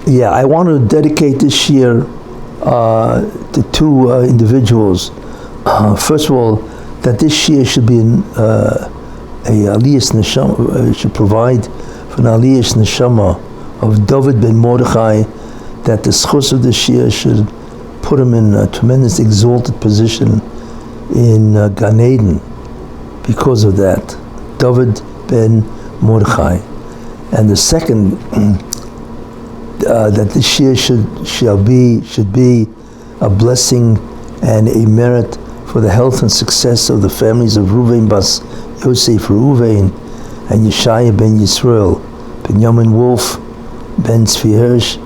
Yeah, I want to dedicate this year to two individuals. First of all, that this year should be a aliyas neshama, should provide for an aliyas neshama of David ben Mordechai, that the schus of this year should put him in a tremendous exalted position in Gan Eden because of that, David ben Mordechai. And the second, that this year should be a blessing and a merit for the health and success of the families of Reuven bas Yosef Reuven and Yeshaya ben Yisrael, Benjamin Wolf ben Tzvi Hirsch,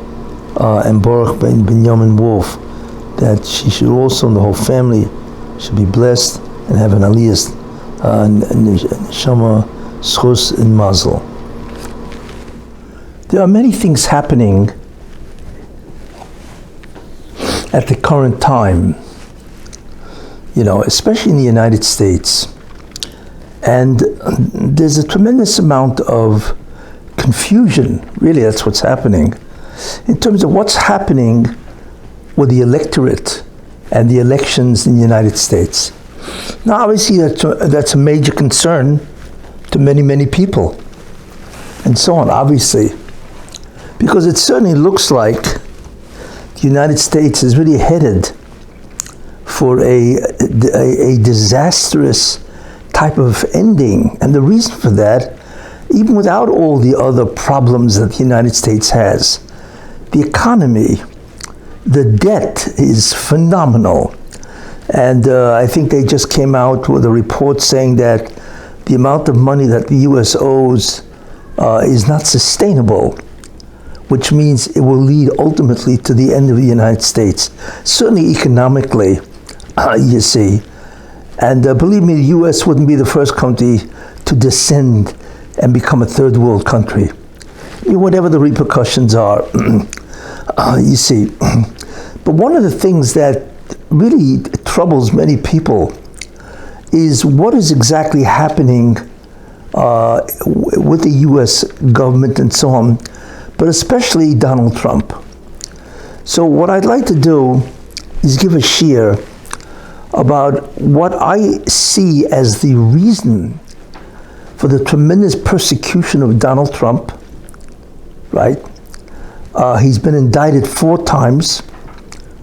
and Baruch ben Benjamin Wolf, that she should also, and the whole family, should be blessed and have an aliyas, neshama, schus, and mazel. There are many things happening at the current time, especially in the United States. And there's a tremendous amount of confusion, really that's what's happening, in terms of what's happening with the electorate and the elections in the United States. Now obviously that's a major concern to many, many people, and so on, obviously. Because it certainly looks like the United States is really headed for a disastrous type of ending. And the reason for that, even without all the other problems that the United States has, the economy, the debt is phenomenal. And I think they just came out with a report saying that the amount of money that the U.S. owes is not sustainable, which means it will lead ultimately to the end of the United States, certainly economically, you see. And believe me, the U.S. wouldn't be the first country to descend and become a third world country, whatever the repercussions are, you see. But one of the things that really troubles many people is what is exactly happening with the U.S. government and so on, but especially Donald Trump. So what I'd like to do is give a share about what I see as the reason for the tremendous persecution of Donald Trump, right? He's been indicted 4 times,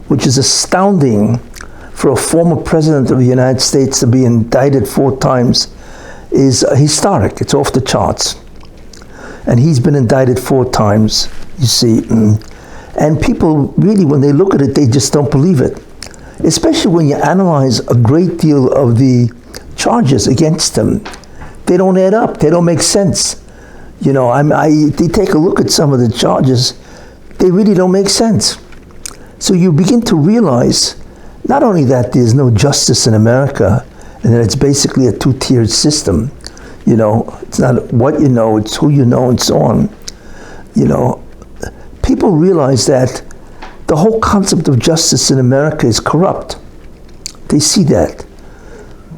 which is astounding for a former president of the United States to be indicted 4 times is historic. It's off the charts. And he's been indicted 4 times, you see. And people really, when they look at it, they just don't believe it. Especially when you analyze a great deal of the charges against him. They don't add up, they don't make sense. They take a look at some of the charges, they really don't make sense. So you begin to realize not only that there's no justice in America, and that it's basically a 2-tiered system. It's not what you know, it's who you know, and so on. People realize that the whole concept of justice in America is corrupt. They see that.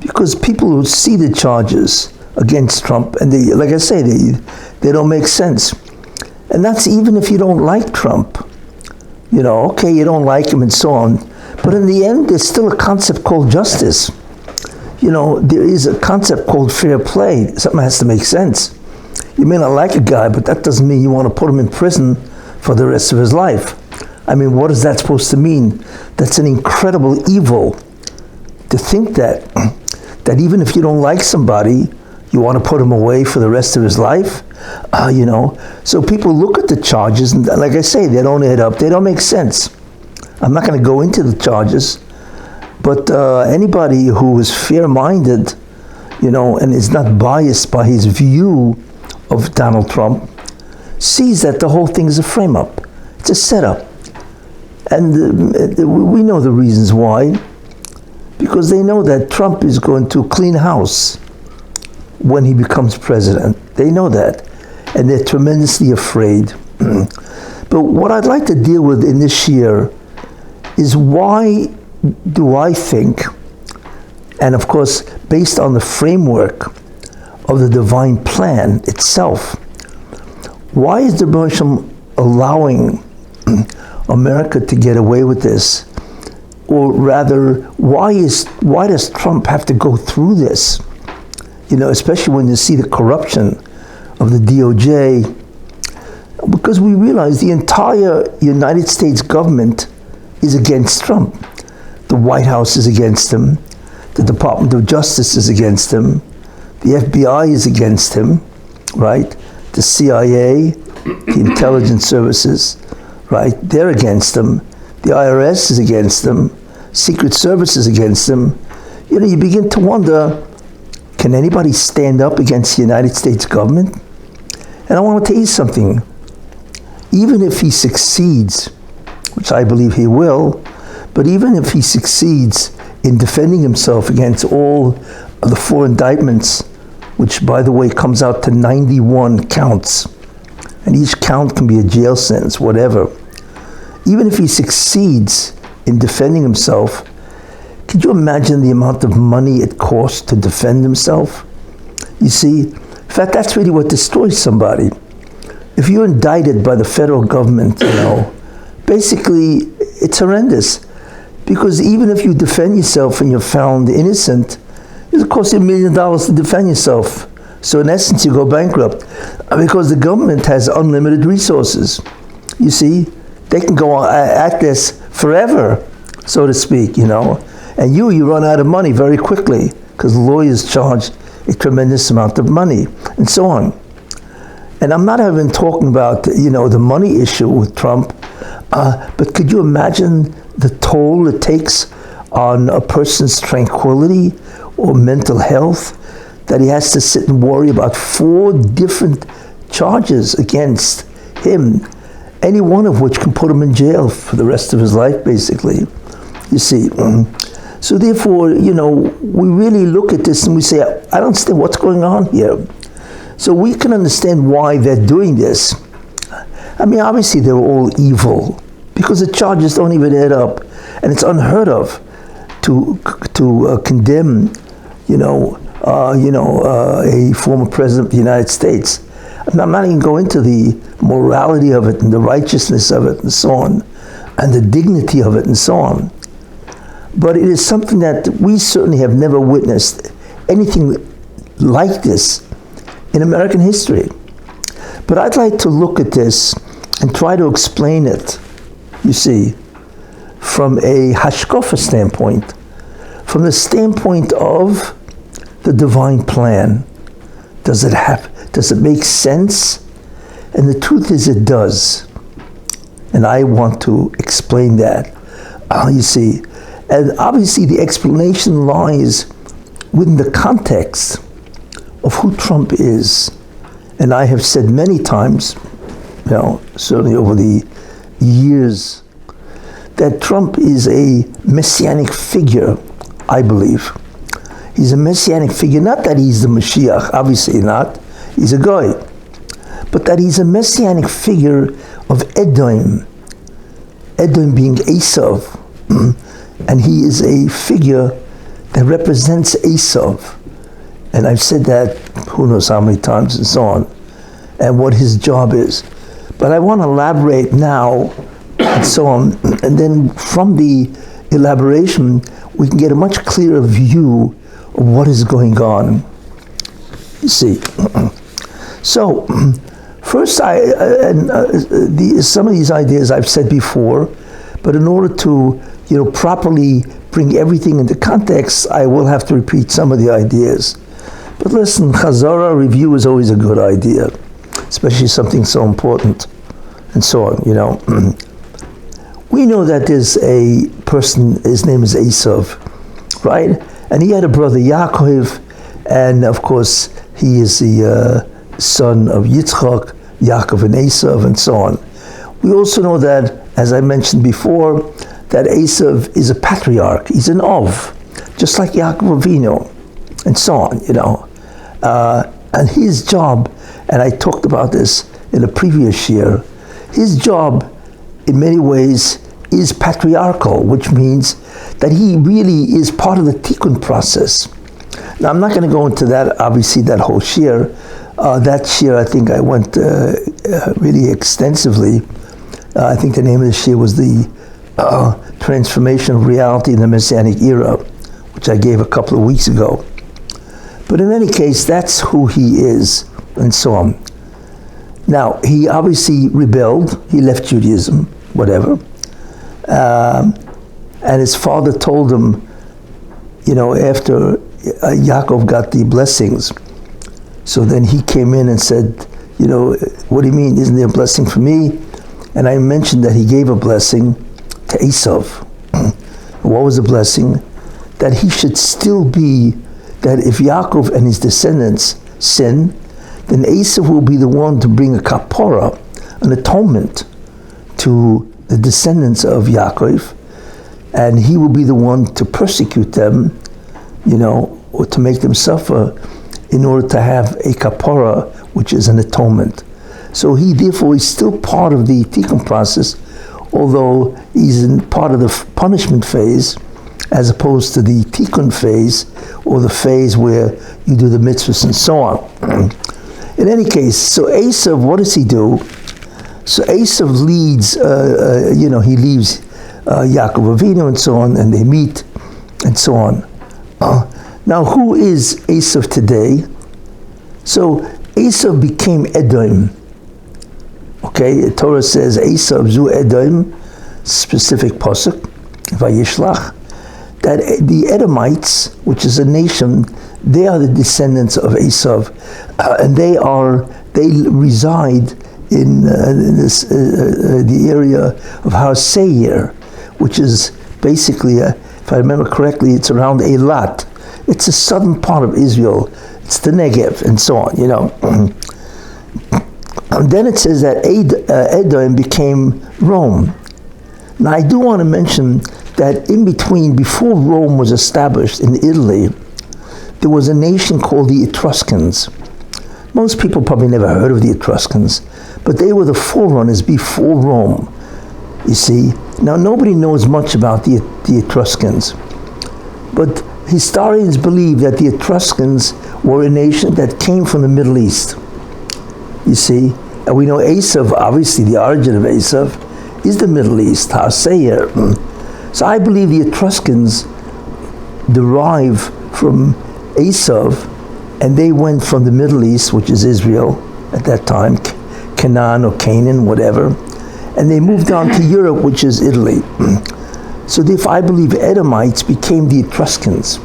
Because people who see the charges against Trump, and they, like I say, they don't make sense. And that's even if you don't like Trump. Okay, you don't like him and so on. But in the end, there's still a concept called justice. There is a concept called fair play. Something has to make sense. You may not like a guy, but that doesn't mean you want to put him in prison for the rest of his life. I mean, what is that supposed to mean? That's an incredible evil to think that even if you don't like somebody, you want to put him away for the rest of his life. So people look at the charges, and like I say, they don't add up. They don't make sense. I'm not going to go into the charges. But anybody who is fair-minded, and is not biased by his view of Donald Trump, sees that the whole thing is a frame-up. It's a setup. And we know the reasons why. Because they know that Trump is going to clean house when he becomes president. They know that. And they're tremendously afraid. But what I'd like to deal with in this year is why do I think, and of course, based on the framework of the divine plan itself, why is the Rebbe allowing America to get away with this? Or rather, why does Trump have to go through this? Especially when you see the corruption of the DOJ, because we realize the entire United States government is against Trump. The White House is against him. The Department of Justice is against him. The FBI is against him, right? The CIA, the intelligence services, right? They're against him. The IRS is against him. Secret Service is against him. You begin to wonder, can anybody stand up against the United States government? And I want to tell you something. Even if he succeeds, which I believe he will, but even if he succeeds in defending himself against all of the 4 indictments, which, by the way, comes out to 91 counts, and each count can be a jail sentence, whatever. Even if he succeeds in defending himself, could you imagine the amount of money it costs to defend himself? You see, in fact, that's really what destroys somebody. If you're indicted by the federal government, basically it's horrendous. Because even if you defend yourself and you're found innocent, it'll cost you $1 million to defend yourself. So in essence, you go bankrupt. Because the government has unlimited resources. You see, they can go at this forever, so to speak, And you run out of money very quickly because lawyers charge a tremendous amount of money and so on. And I'm not even talking about, the money issue with Trump, but could you imagine the toll it takes on a person's tranquility or mental health, that he has to sit and worry about 4 different charges against him, any one of which can put him in jail for the rest of his life, basically. You see. So therefore, we really look at this and we say, I don't understand what's going on here. So we can understand why they're doing this. I mean, obviously they're all evil, because the charges don't even add up, and it's unheard of to condemn, a former president of the United States. I'm not even going into the morality of it and the righteousness of it and so on, and the dignity of it and so on. But it is something that we certainly have never witnessed anything like this in American history. But I'd like to look at this and try to explain it, you see, from a hashkafa standpoint, from the standpoint of the divine plan. Does it make sense? And the truth is it does. And I want to explain that, you see. And obviously the explanation lies within the context of who Trump is. And I have said many times, certainly over the years, that Trump is a messianic figure, I believe. He's a messianic figure, not that he's the Mashiach, obviously not, he's a guy, but that he's a messianic figure of Edom being Esau, and he is a figure that represents Esau. And I've said that who knows how many times and so on, and what his job is. But I want to elaborate now and so on, and then from the elaboration, we can get a much clearer view of what is going on. You see. So, first, some of these ideas I've said before, but in order to properly bring everything into context, I will have to repeat some of the ideas. But listen, Chazara review is always a good idea, especially something so important, and so on, We know that there's a person, his name is Esau, right? And he had a brother, Yaakov, and of course, he is the son of Yitzchak, Yaakov and Esau, and so on. We also know that, as I mentioned before, that Esau is a patriarch, he's an Ov, just like Yaakov Avinu, and so on, and his job, and I talked about this in a previous year, his job in many ways is patriarchal, which means that he really is part of the tikkun process. Now, I'm not going to go into that, obviously, that whole shir. That shir, I think I went really extensively I think the name of the shir was the Transformation of Reality in the Messianic Era, which I gave a couple of weeks ago. But in any case, that's who he is, and so on. Now, he obviously rebelled. He left Judaism, whatever. And his father told him, after Yaakov got the blessings, so then he came in and said, what do you mean, isn't there a blessing for me? And I mentioned that he gave a blessing to Esau. What was the blessing? That he should still be, that if Yaakov and his descendants sin, then Esau will be the one to bring a kapora, an atonement, to the descendants of Yaakov, and he will be the one to persecute them, or to make them suffer in order to have a kapora, which is an atonement. So he therefore is still part of the tikkun process, although he's in part of the punishment phase, as opposed to the tikkun phase, or the phase where you do the mitzvahs and so on. In any case, so Esau, what does he do? So Esau leads, he leaves Yaakov Avinu and so on, and they meet and so on. Now, who is Esau today? So Esau became Edom. Okay, the Torah says Esau zu Edom, specific pasuk, Vayishlach, that the Edomites, which is a nation, they are the descendants of Esau, and they reside in the area of Har Seir, which is basically, if I remember correctly, it's around Eilat. It's the southern part of Israel. It's the Negev and so on, And then it says that Edom became Rome. Now I do want to mention that in between, before Rome was established in Italy, there was a nation called the Etruscans. Most people probably never heard of the Etruscans, but they were the forerunners before Rome, you see. Now nobody knows much about the Etruscans, but historians believe that the Etruscans were a nation that came from the Middle East, you see. And we know Esau, obviously the origin of Esau is the Middle East, Har Seir. So I believe the Etruscans derive from Esau, and they went from the Middle East, which is Israel at that time, Canaan or Canaan, whatever, and they moved on to Europe, which is Italy. So therefore I believe Edomites became the Etruscans.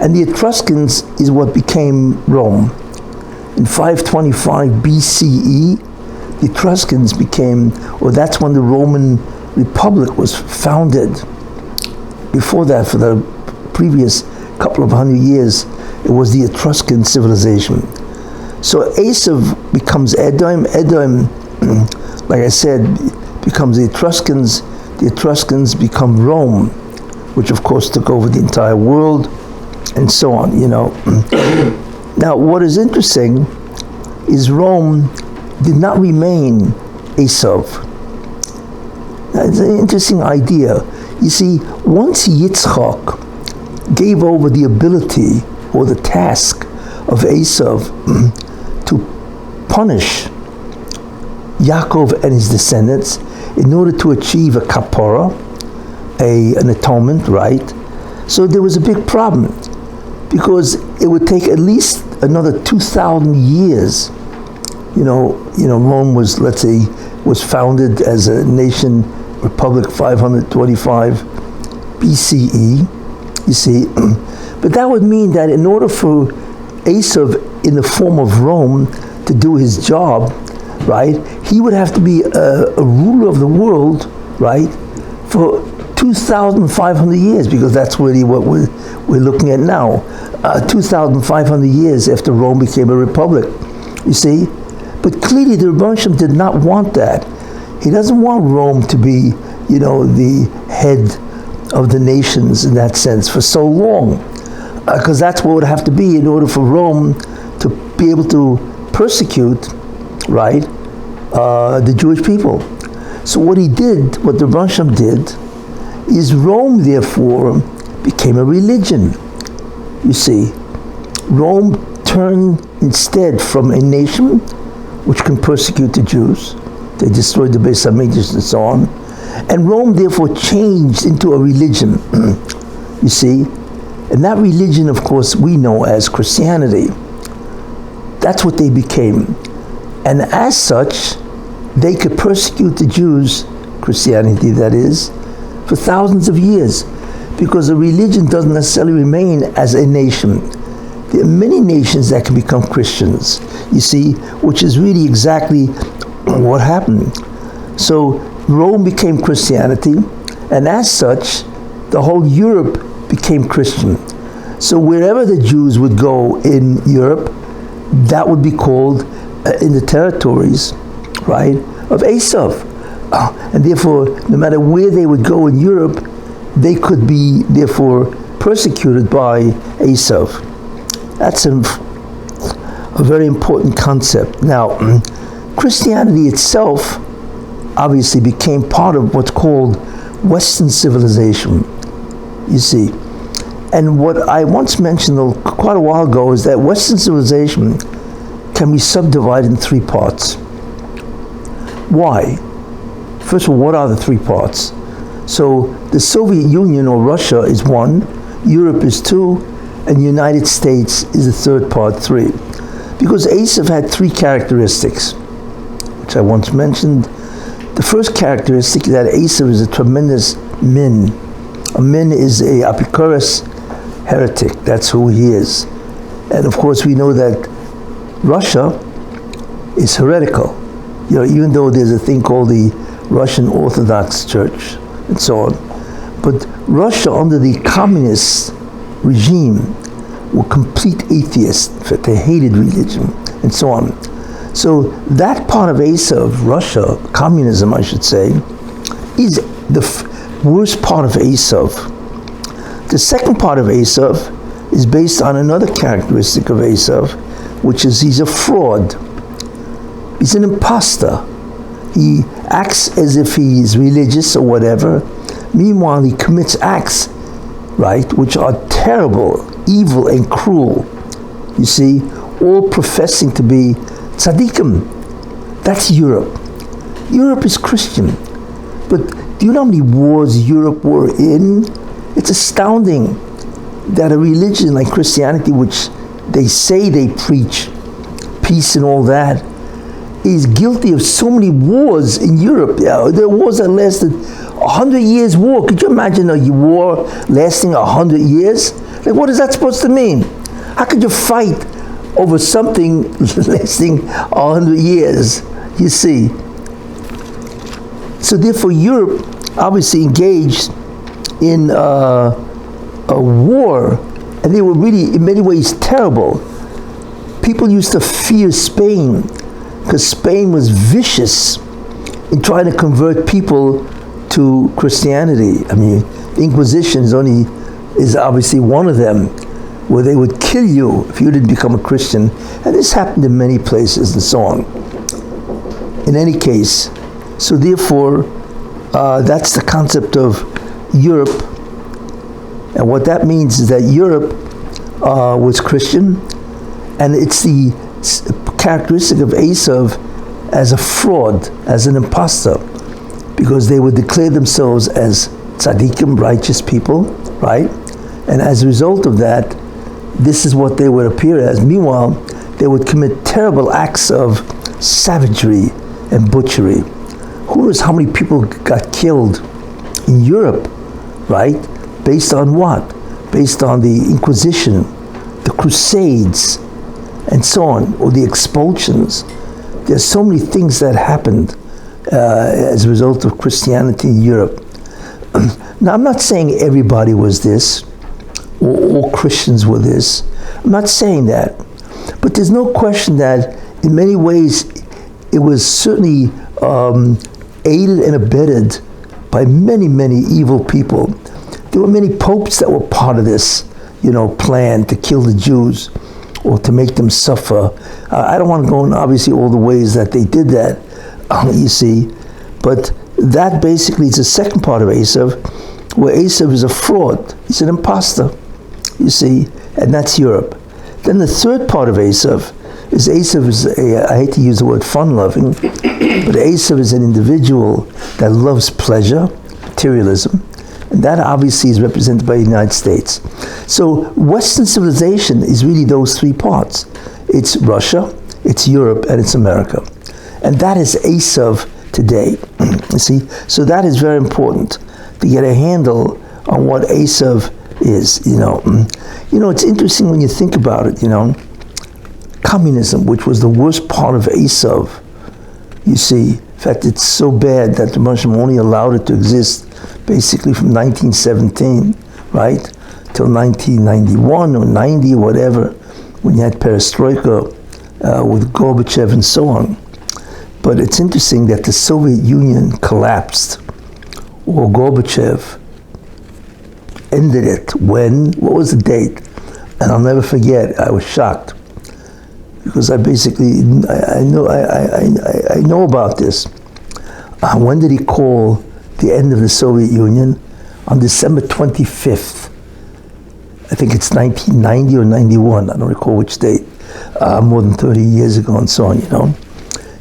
And the Etruscans is what became Rome. In 525 BCE, the Etruscans became, or that's when the Roman Republic was founded. Before that, for the previous couple of hundred years, it was the Etruscan civilization. So Esau becomes Edom. Edom, like I said, becomes the Etruscans. The Etruscans become Rome, which of course took over the entire world, and so on, Now, what is interesting is Rome did not remain Esau. It's an interesting idea. You see, once Yitzchak gave over the ability or the task of Esau to punish Yaakov and his descendants in order to achieve a kapora, an atonement, right? So there was a big problem, because it would take at least another 2,000 years. Rome was, let's say, was founded as a nation, republic 525 BCE, you see. But that would mean that in order for Esau, in the form of Rome, to do his job, right, he would have to be a ruler of the world, right, for 2,500 years, because that's really what we're looking at now. 2,500 years after Rome became a republic, you see. But clearly the Rebbe did not want that. He doesn't want Rome to be, the head of the nations in that sense for so long, because that's what it would have to be in order for Rome to be able to persecute, right, the Jewish people. So what the Rebbe did, is Rome therefore became a religion. You see, Rome turned instead from a nation which can persecute the Jews They destroyed the Beis Hamikdash and so on. And Rome therefore changed into a religion, you see. And that religion, of course, we know as Christianity. That's what they became. And as such, they could persecute the Jews, Christianity that is, for thousands of years, because a religion doesn't necessarily remain as a nation. There are many nations that can become Christians, you see, which is really exactly what happened. So Rome became Christianity, and as such, the whole Europe became Christian. So wherever the Jews would go in Europe, that would be called in the territories, right, of Esau. And therefore, no matter where they would go in Europe, they could be therefore persecuted by Esau. That's a very important concept. Now, Christianity itself obviously became part of what's called Western civilization, you see. And what I once mentioned quite a while ago is that Western civilization can be subdivided in three parts. Why? First of all, what are the three parts? So the Soviet Union or Russia is one, Europe is two, and the United States is the third part, three. Because Esau had three characteristics, which I once mentioned. The first characteristic is that Esau is a tremendous min. A min is a Epicurus heretic. That's who he is. And of course we know that Russia is heretical. You know, even though there's a thing called the Russian Orthodox Church and so on. But Russia under the communist regime were complete atheists. In fact, they hated religion and so on. So that part of Esau, Russia, communism I should say, is the worst part of Esau. The second part of Esau is based on another characteristic of Esau, which is he's a fraud. He's an imposter. He acts as if he's religious or whatever. Meanwhile, he commits acts, right, which are terrible, evil, and cruel. You see, all professing to be tzaddikim. That's Europe. Europe is Christian. But do you know how many wars Europe were in? It's astounding that a religion like Christianity, which they say they preach peace and all that, is guilty of so many wars in Europe. Yeah, there were wars that lasted 100 years war. Could you imagine a war lasting 100 years? Like, what is that supposed to mean? How could you fight over something lasting 100 years? You see. So therefore Europe obviously engaged in a war, and they were really in many ways terrible. People used to fear Spain because Spain was vicious in trying to convert people to Christianity. I mean, the Inquisition is obviously one of them, where they would kill you if you didn't become a Christian. And this happened in many places and so on. In any case, so therefore, that's the concept of Europe. And what that means is that Europe was Christian, and it's the characteristic of Esau as a fraud, as an imposter, because they would declare themselves as tzaddikim, righteous people, right? And as a result of that, this is what they would appear as. Meanwhile, they would commit terrible acts of savagery and butchery. Who knows how many people got killed in Europe, right? Based on what? Based on the Inquisition, the Crusades, and so on, or the expulsions. There's so many things that happened as a result of Christianity in Europe. Now, I'm not saying everybody was this, or all Christians were this. I'm not saying that. But there's no question that in many ways it was certainly aided and abetted by many, many evil people. There were many popes that were part of this, plan to kill the Jews or to make them suffer. I don't want to go in obviously all the ways that they did that, you see. But that basically is the second part of Esau, where Esau is a fraud. He's an imposter, you see, and that's Europe. Then the third part of Esau is Esau is, I hate to use the word fun-loving, but Esau is an individual that loves pleasure, materialism, and that obviously is represented by the United States. So Western civilization is really those three parts. It's Russia, it's Europe, and it's America. And that is Esau today, you see? So that is very important to get a handle on what Esau is, you know. You know, it's interesting when you think about it, you know. Communism, which was the worst part of Esau, you see. In fact, it's so bad that the Russian only allowed it to exist basically from 1917, right, till 1991 or 90 or whatever, when you had perestroika with Gorbachev and so on. But it's interesting that the Soviet Union collapsed, or Gorbachev ended it when, what was the date? And I'll never forget, I was shocked. Because I basically, I know about this. When did he call the end of the Soviet Union? On December 25th. I think it's 1990 or 91, I don't recall which date. More than 30 years ago and so on, you know.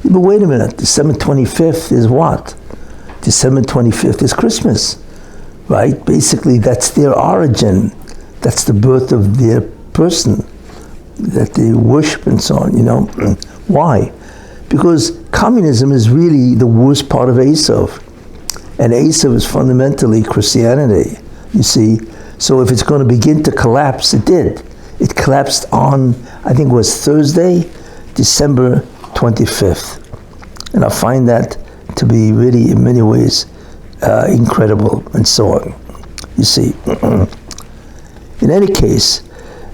But wait a minute, December 25th is what? December 25th is Christmas, right? Basically, that's their origin. That's the birth of their person that they worship and so on, you know. Why? Because communism is really the worst part of Esau. And Esau is fundamentally Christianity, you see. So if it's going to begin to collapse, it did. It collapsed on, I think it was Thursday, December 25th. And I find that to be really, in many ways, incredible and so on, you see. In any case,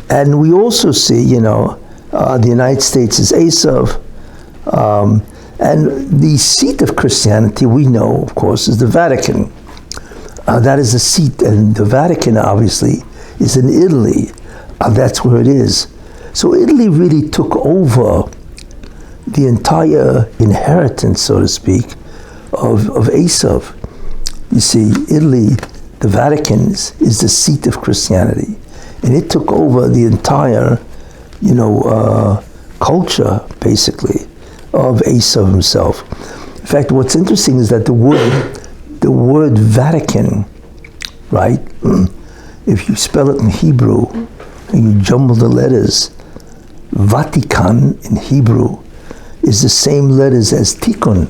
and we also see, you know, the United States is Esau, and the seat of Christianity, we know, of course, is the Vatican. That is the seat, and the Vatican, obviously, is in Italy. That's where it is. So Italy really took over the entire inheritance, so to speak, of Esau. You see, Italy, the Vatican, is the seat of Christianity. And it took over the entire, you know, culture, basically, of Esau himself. In fact, what's interesting is that the word Vatican, right, if you spell it in Hebrew, and you jumble the letters, Vatican in Hebrew is the same letters as Tikkun,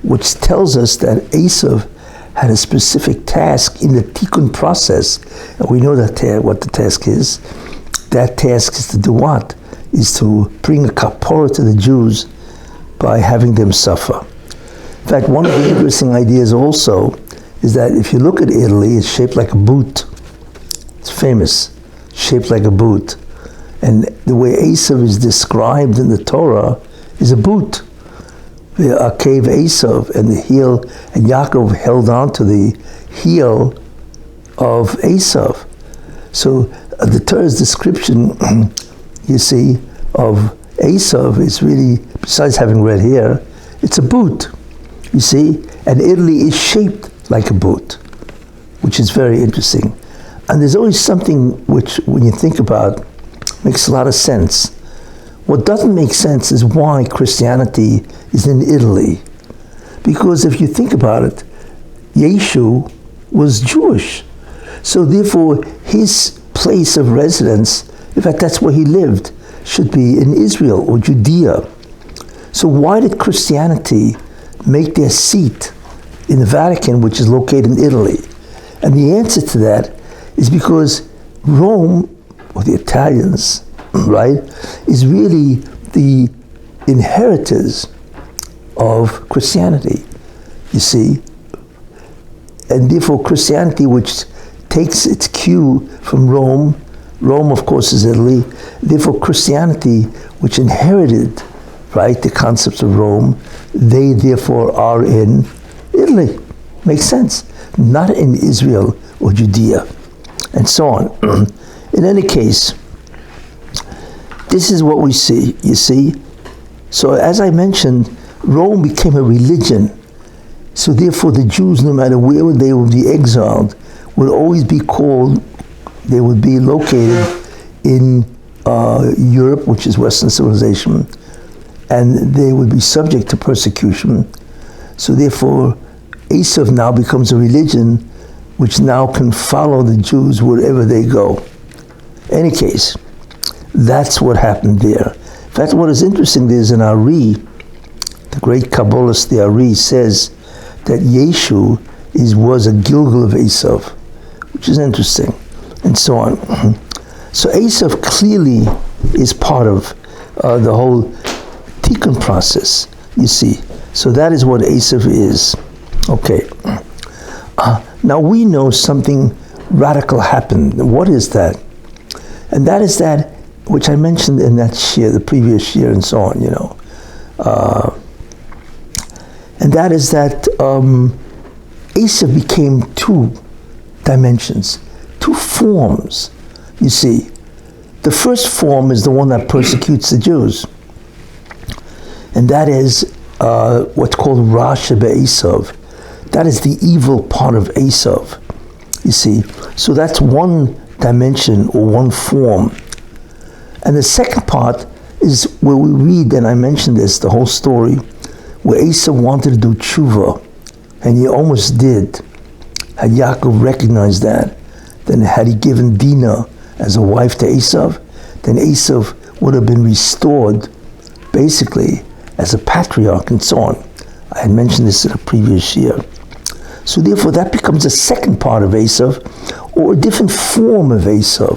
which tells us that Esau had a specific task in the Tikkun process. And we know that what the task is. That task is to do what? Is to bring a kapora to the Jews by having them suffer. In fact, one of the interesting ideas also is that if you look at Italy, it's shaped like a boot. It's famous, shaped like a boot. And the way Esau is described in the Torah is a boot. The cave Esau and the heel, and Yaakov held on to the heel of Esau. So the Torah's description, you see, of Esau is really, besides having red hair, it's a boot, you see, and Italy is shaped like a boot, which is very interesting. And there's always something which, when you think about, makes a lot of sense. What doesn't make sense is why Christianity is in Italy. Because if you think about it, Yeshu was Jewish. So therefore, his place of residence, in fact, that's where he lived, should be in Israel or Judea. So why did Christianity make their seat in the Vatican, which is located in Italy? And the answer to that is because Rome, or the Italians, right, is really the inheritors of Christianity, you see. And therefore Christianity, which takes its cue from Rome, Rome of course is Italy, therefore Christianity, which inherited, right, the concepts of Rome, they therefore are in Italy. Makes sense. Not in Israel or Judea, and so on. In any case, this is what we see, you see. So as I mentioned, Rome became a religion. So therefore the Jews, no matter where they would be exiled, would always be called, they would be located in Europe, which is Western civilization, and they would be subject to persecution. So therefore, Esau now becomes a religion which now can follow the Jews wherever they go. Any case, that's what happened there. In fact, what is interesting is in Ari, the great Kabbalist, the Ari, says that Yeshu was a Gilgal of Esau, which is interesting, and so on. So Esau clearly is part of the whole tikkun process, you see. So that is what Esau is. Okay. Now we know something radical happened. What is that? And that is that, which I mentioned in that shir, the previous year, and so on, you know. And that is that Esau became two dimensions, two forms. You see, the first form is the one that persecutes the Jews. And that is what's called Rasha Esau. That is the evil part of Esau, you see. So that's one dimension or one form. And the second part is where we read, and I mentioned this, the whole story, where Esau wanted to do tshuva, and he almost did. Had Yaakov recognized that, then had he given Dinah as a wife to Esau, then Esau would have been restored, basically, as a patriarch and so on. I had mentioned this in a previous year. So therefore that becomes a second part of Esau, or a different form of Esau.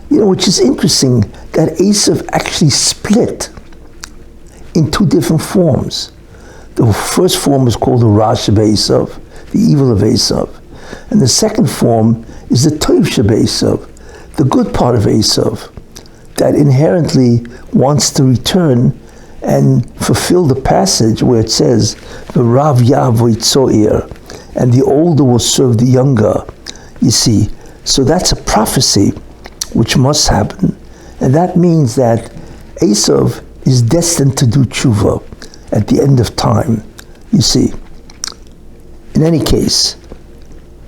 You know, which is interesting, that Esau actually split in two different forms. The first form is called the Rash of Esau, the evil of Esau. And the second form is the Tov Sheb Esau, the good part of Esau, that inherently wants to return and fulfill the passage where it says, "V'rav ya'avod tzo'ir," and the older will serve the younger. You see, so that's a prophecy which must happen, and that means that Esau is destined to do tshuva at the end of time. You see. In any case,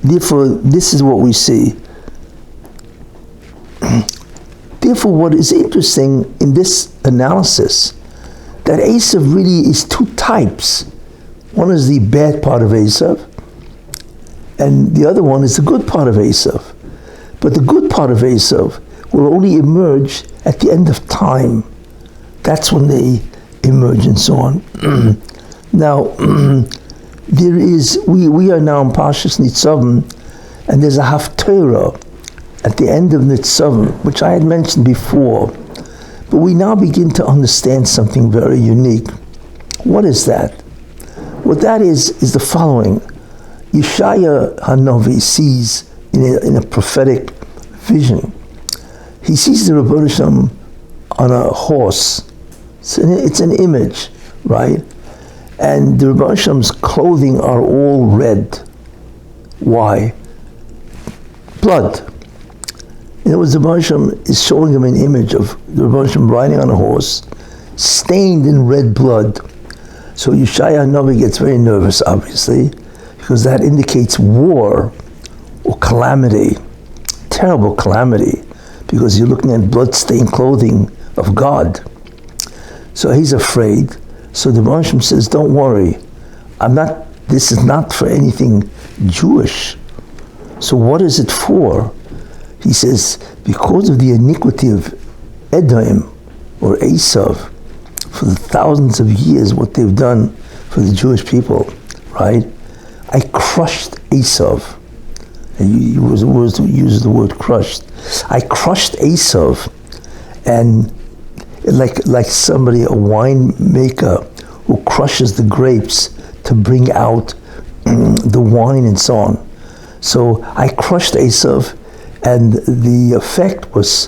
therefore, this is what we see. Therefore, what is interesting in this analysis, that Esau really is two types. One is the bad part of Esau, and the other one is the good part of Esau. But the good part of Esau will only emerge at the end of time. That's when they emerge and so on. Now, there is, we are now in Parshas Nitzavim, and there's a Haftarah at the end of Nitzavim, which I had mentioned before. But we now begin to understand something very unique. What is that? What that is the following. Yeshaya Hanavi sees in a prophetic vision, he sees the Rebbeinu Shem on a horse. It's an image, right? And the Rebbeinu Shem's clothing are all red. Why? Blood. In other words, the Rebbeinu Shem is showing him an image of the Rebbeinu Shem riding on a horse, stained in red blood. So Yeshaya Hanavi gets very nervous, obviously, because that indicates war or calamity, terrible calamity, because you're looking at blood-stained clothing of God. So he's afraid. So the Rebbeinu Shem says, don't worry, this is not for anything Jewish. So what is it for? He says, because of the iniquity of Edom or Esau, for the thousands of years, what they've done for the Jewish people, right? I crushed Esau. And you use the word crushed. I crushed Esau, and like somebody, a winemaker who crushes the grapes to bring out the wine and so on. So I crushed Esau, and the effect was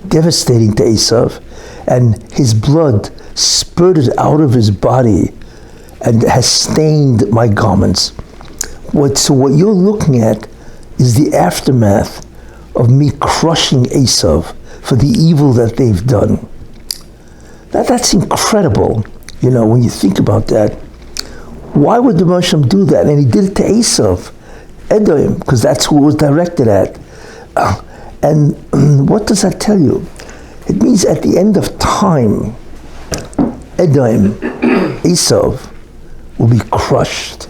devastating to Esau, and his blood spurted out of his body and has stained my garments. So what you're looking at is the aftermath of me crushing Esau for the evil that they've done. That's incredible, you know, when you think about that. Why would the Rebbeinu do that? And he did it to Esau, Edom, because that's who it was directed at. And what does that tell you? It means at the end of time, Edom, Esau, will be crushed.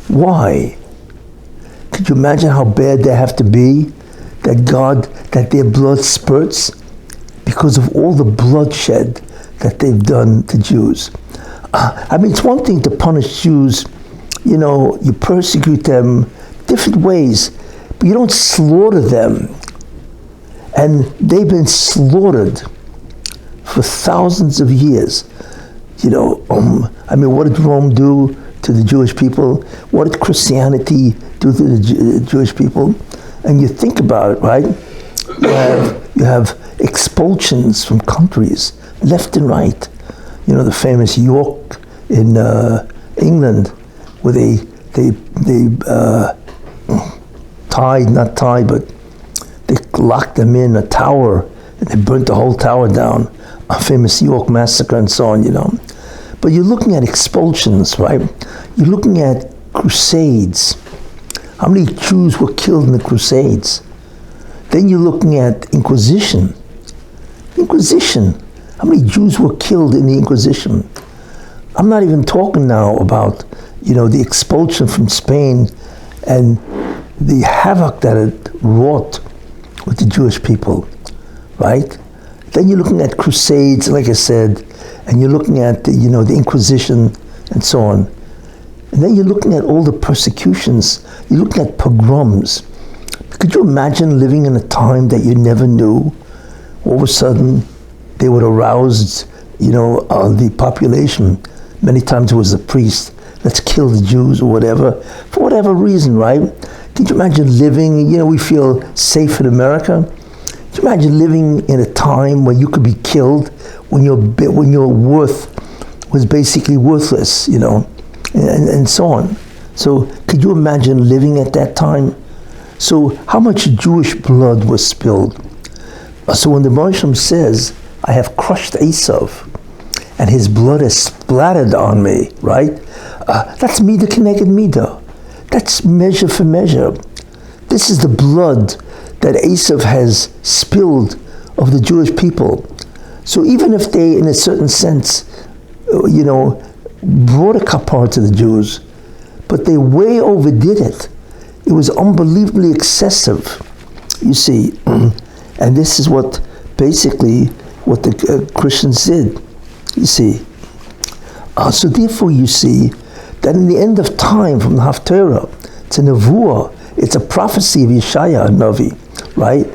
Why? Could you imagine how bad they have to be? That their blood spurts because of all the bloodshed that they've done to Jews. I mean, it's one thing to punish Jews, you persecute them different ways, but you don't slaughter them. And they've been slaughtered for thousands of years. What did Rome do to the Jewish people? What did Christianity do to the Jewish people? And you think about it, right? You have expulsions from countries, left and right. The famous York in England, where they locked them in a tower, and they burnt the whole tower down. A famous York massacre and so on, But you're looking at expulsions, right? You're looking at crusades. How many Jews were killed in the crusades? Then you're looking at Inquisition. How many Jews were killed in the Inquisition? I'm not even talking now about, the expulsion from Spain and the havoc that it wrought with the Jewish people, right? Then you're looking at crusades, like I said, and you're looking at the Inquisition and so on. And then you're looking at all the persecutions. You're looking at pogroms. Could you imagine living in a time that you never knew? All of a sudden, they would arouse, the population. Many times it was the priest. Let's kill the Jews or whatever, for whatever reason, right? Can you imagine living, we feel safe in America. Can you imagine living in a time when you could be killed, when your worth was basically worthless, and so on. So could you imagine living at that time? So how much Jewish blood was spilled? So when the Moshe says, I have crushed Esau, and his blood has splattered on me, right? That's midah keneged midah. That's measure for measure. This is the blood that Esau has spilled of the Jewish people. So even if they, in a certain sense, brought a kapara to the Jews, but they way overdid it. It was unbelievably excessive, you see. And this is what the Christians did, you see. So therefore you see that in the end of time, from the Haftarah to Nevuah, it's a prophecy of Yeshaya Navi, right?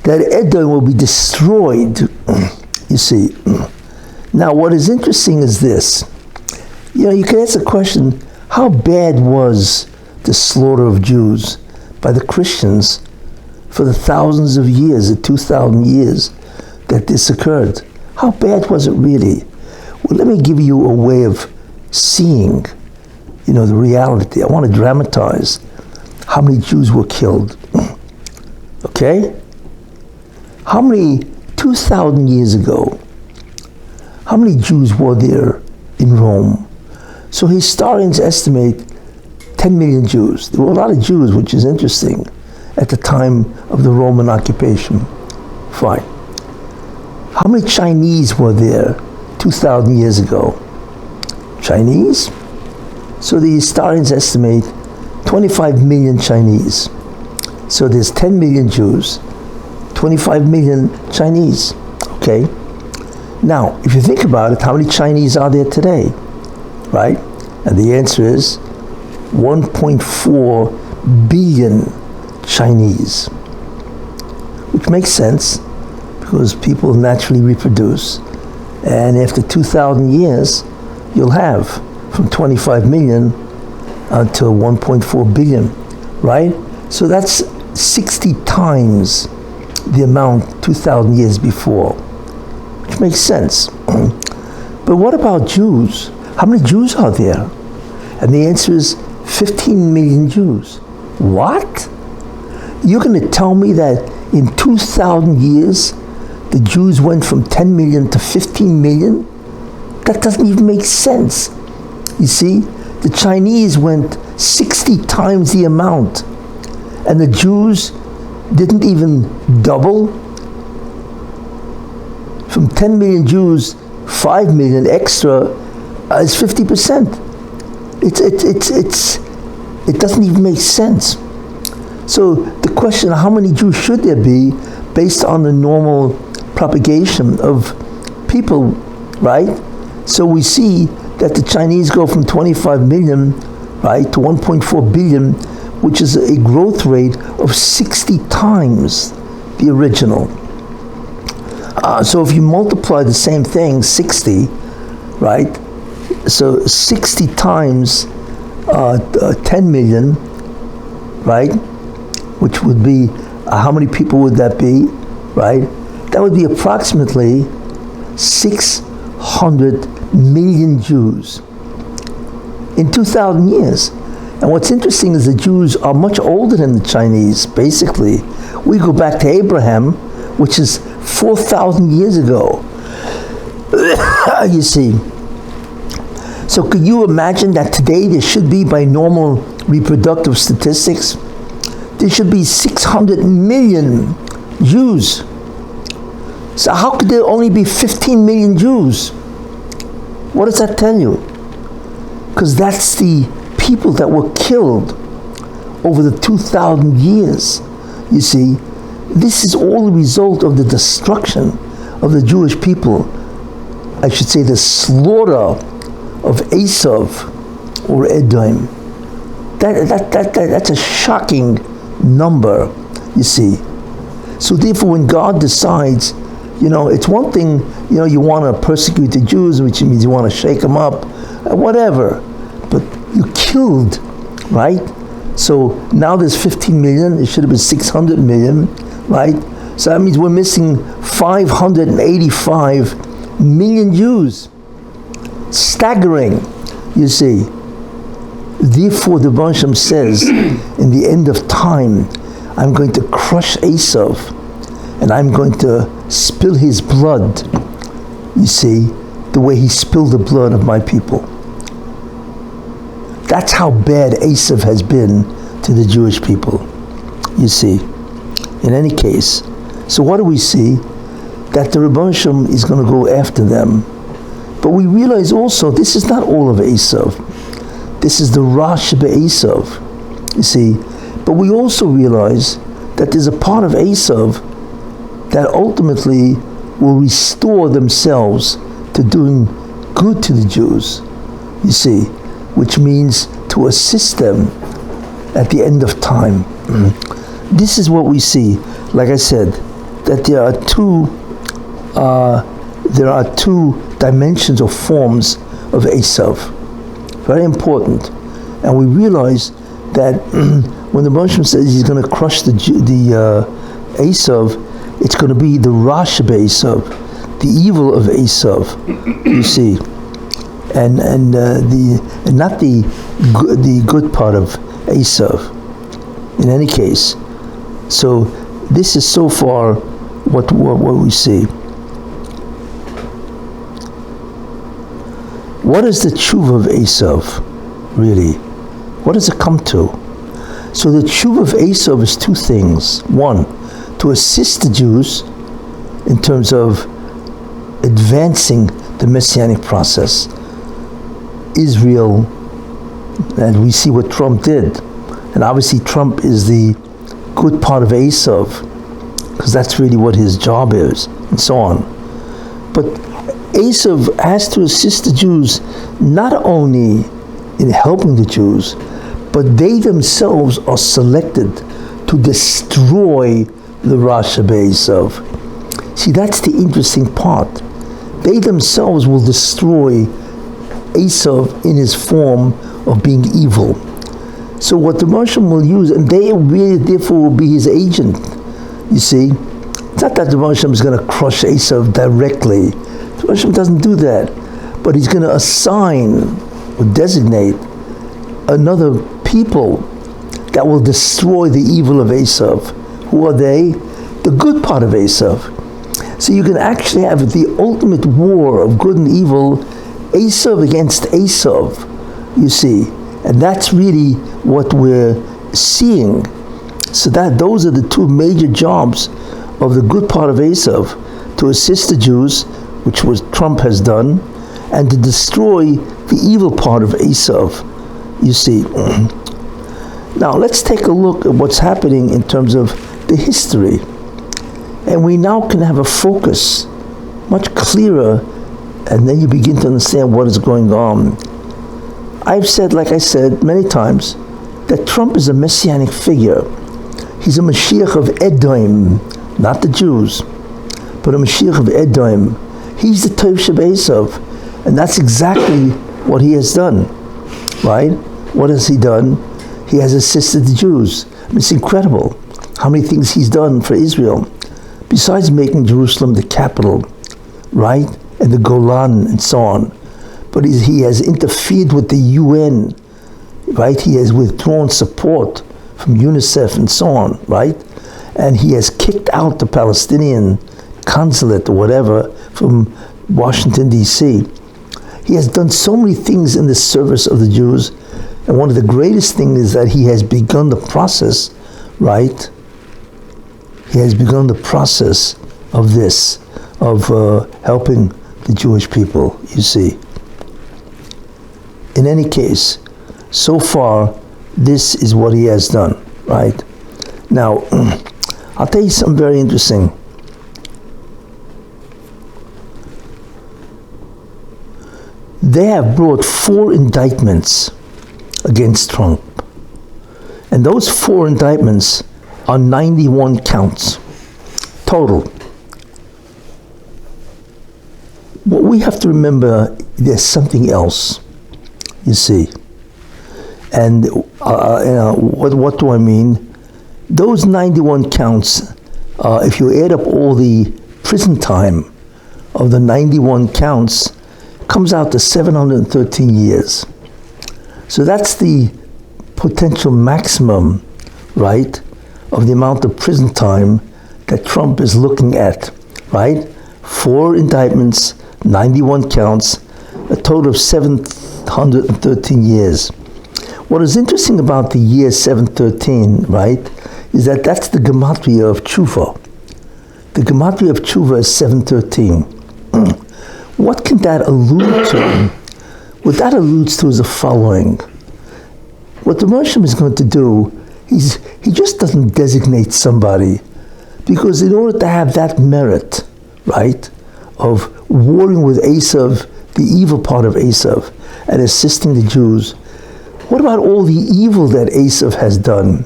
That Edom will be destroyed, you see. Now what is interesting is this. You can ask the question, how bad was the slaughter of Jews by the Christians for the thousands of years, the 2,000 years that this occurred? How bad was it really? Well, let me give you a way of seeing, the reality. I want to dramatize how many Jews were killed. Okay? How many, 2,000 years ago, how many Jews were there in Rome? So historians estimate 10 million Jews. There were a lot of Jews, which is interesting, at the time of the Roman occupation. Fine. How many Chinese were there 2,000 years ago? Chinese? So the historians estimate 25 million Chinese. So there's 10 million Jews, 25 million Chinese. Okay? Now, if you think about it, how many Chinese are there today? Right? And the answer is 1.4 billion Chinese. Which makes sense, because people naturally reproduce. And after 2,000 years, you'll have from 25 million to 1.4 billion, right? So that's 60 times the amount 2,000 years before, which makes sense. But what about Jews? How many Jews are there? And the answer is 15 million Jews. What? You're going to tell me that in 2,000 years, the Jews went from 10 million to 15 million? That doesn't even make sense. You see, the Chinese went 60 times the amount, and the Jews didn't even double. from 10 million Jews, 5 million extra is 50%. It doesn't even make sense. So the question, how many Jews should there be based on the normal propagation of people, right? So we see that the Chinese go from 25 million, right, to 1.4 billion, which is a growth rate of 60 times the original. So if you multiply the same thing, 60, right? So 60 times 10 million, right? Which would be, how many people would that be, right? That would be approximately 600 million Jews in 2,000 years. And what's interesting is the Jews are much older than the Chinese, basically. We go back to Abraham, which is 4,000 years ago. You see. So could you imagine that today there should be, by normal reproductive statistics, there should be 600 million Jews. So how could there only be 15 million Jews? What does that tell you? Because that's the people that were killed over the 2,000 years. You see, this is all the result of the destruction of the Jewish people. I should say the slaughter of Esau or Edom. That's a shocking number, you see. So therefore, when God decides, it's one thing, you want to persecute the Jews, which means you want to shake them up, whatever. But you killed, right? So now there's 15 million, it should have been 600 million, right? So that means we're missing 585 million Jews. Staggering, you see. Therefore, the Hashem says, in the end of time, I'm going to crush Esau, and I'm going to spill his blood, you see, the way he spilled the blood of my people. That's how bad Esau has been to the Jewish people, you see. In any case, so what do we see? That the Rebbeinu Shem is going to go after them. But we realize also, this is not all of Esau. This is the Rash Esau, you see. But we also realize that there's a part of Esau that ultimately will restore themselves to doing good to the Jews, you see, which means to assist them at the end of time. This is what we see. Like I said, that there are two dimensions or forms of Esau. Very important. And we realize that when the Moshe says he's going to crush the Esau, it's going to be the Rash of Esau, the evil of Esau, you see, and not the good part of Esau. In any case, so this is so far what we see. What is the tshuva of Esau, really? What does it come to? So the tshuva of Esau is two things. One, to assist the Jews in terms of advancing the Messianic process. Israel, and we see what Trump did. And obviously Trump is the good part of Esau, because that's really what his job is, and so on. But Esau has to assist the Jews not only in helping the Jews, but they themselves are selected to destroy the Rash of Esau. See, that's the interesting part. They themselves will destroy Esau in his form of being evil. So what the Russian will use, and they really therefore will be his agent, you see. It's not that the Russian is going to crush Esau directly. The Russian doesn't do that. But he's going to assign or designate another people that will destroy the evil of Esau. Who are they? The good part of Esau. So you can actually have the ultimate war of good and evil, Esau against Esau, you see. And that's really what we're seeing. So that those are the two major jobs of the good part of Esau, to assist the Jews, which was Trump has done, and to destroy the evil part of Esau, you see. Now, let's take a look at what's happening in terms of the history. And we now can have a focus much clearer, and then you begin to understand what is going on. I've said, like I said many times, that Trump is a messianic figure. He's a Mashiach of Edom, not the Jews, but a Mashiach of Edom. He's the Tov Sheb'Esav, and that's exactly what he has done, right? What has he done? He has assisted the Jews. I mean, it's incredible how many things he's done for Israel, besides making Jerusalem the capital, right? And the Golan and so on. But he has interfered with the UN, right? He has withdrawn support from UNICEF and so on, right? And he has kicked out the Palestinian consulate or whatever from Washington, D.C. He has done so many things in the service of the Jews. And one of the greatest things is that he has begun the process, right? He has begun the process of this, of helping the Jewish people, you see. In any case, so far, this is what he has done, right? Now, I'll tell you something very interesting. They have brought 4 indictments against Trump. And those 4 indictments are 91 counts total. What we have to remember, there's something else, you see. And what do I mean? Those 91 counts, if you add up all the prison time of the 91 counts, comes out to 713 years. So that's the potential maximum, right, of the amount of prison time that Trump is looking at, right? 4 indictments, 91 counts, a total of 713 years. What is interesting about the year 713, right, is that that's the gematria of tshuva. The gematria of tshuva is 713. What can that allude to? What that alludes to is the following. What the Moshe is going to do, he just doesn't designate somebody, because in order to have that merit, right, of warring with Esau, the evil part of Esau, and assisting the Jews, what about all the evil that Esau has done?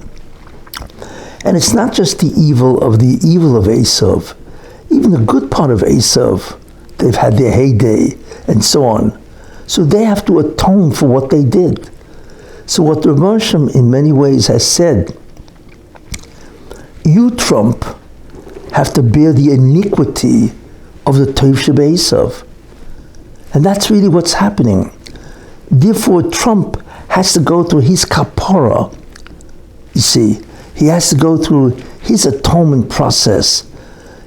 And it's not just the evil of Esau, even the good part of Esau, they've had their heyday, and so on. So they have to atone for what they did. So what the Rabbi in many ways has said, you, Trump, have to bear the iniquity of the Tov Sheb'Esav. And that's really what's happening. Therefore, Trump has to go through his kapara. You see, he has to go through his atonement process.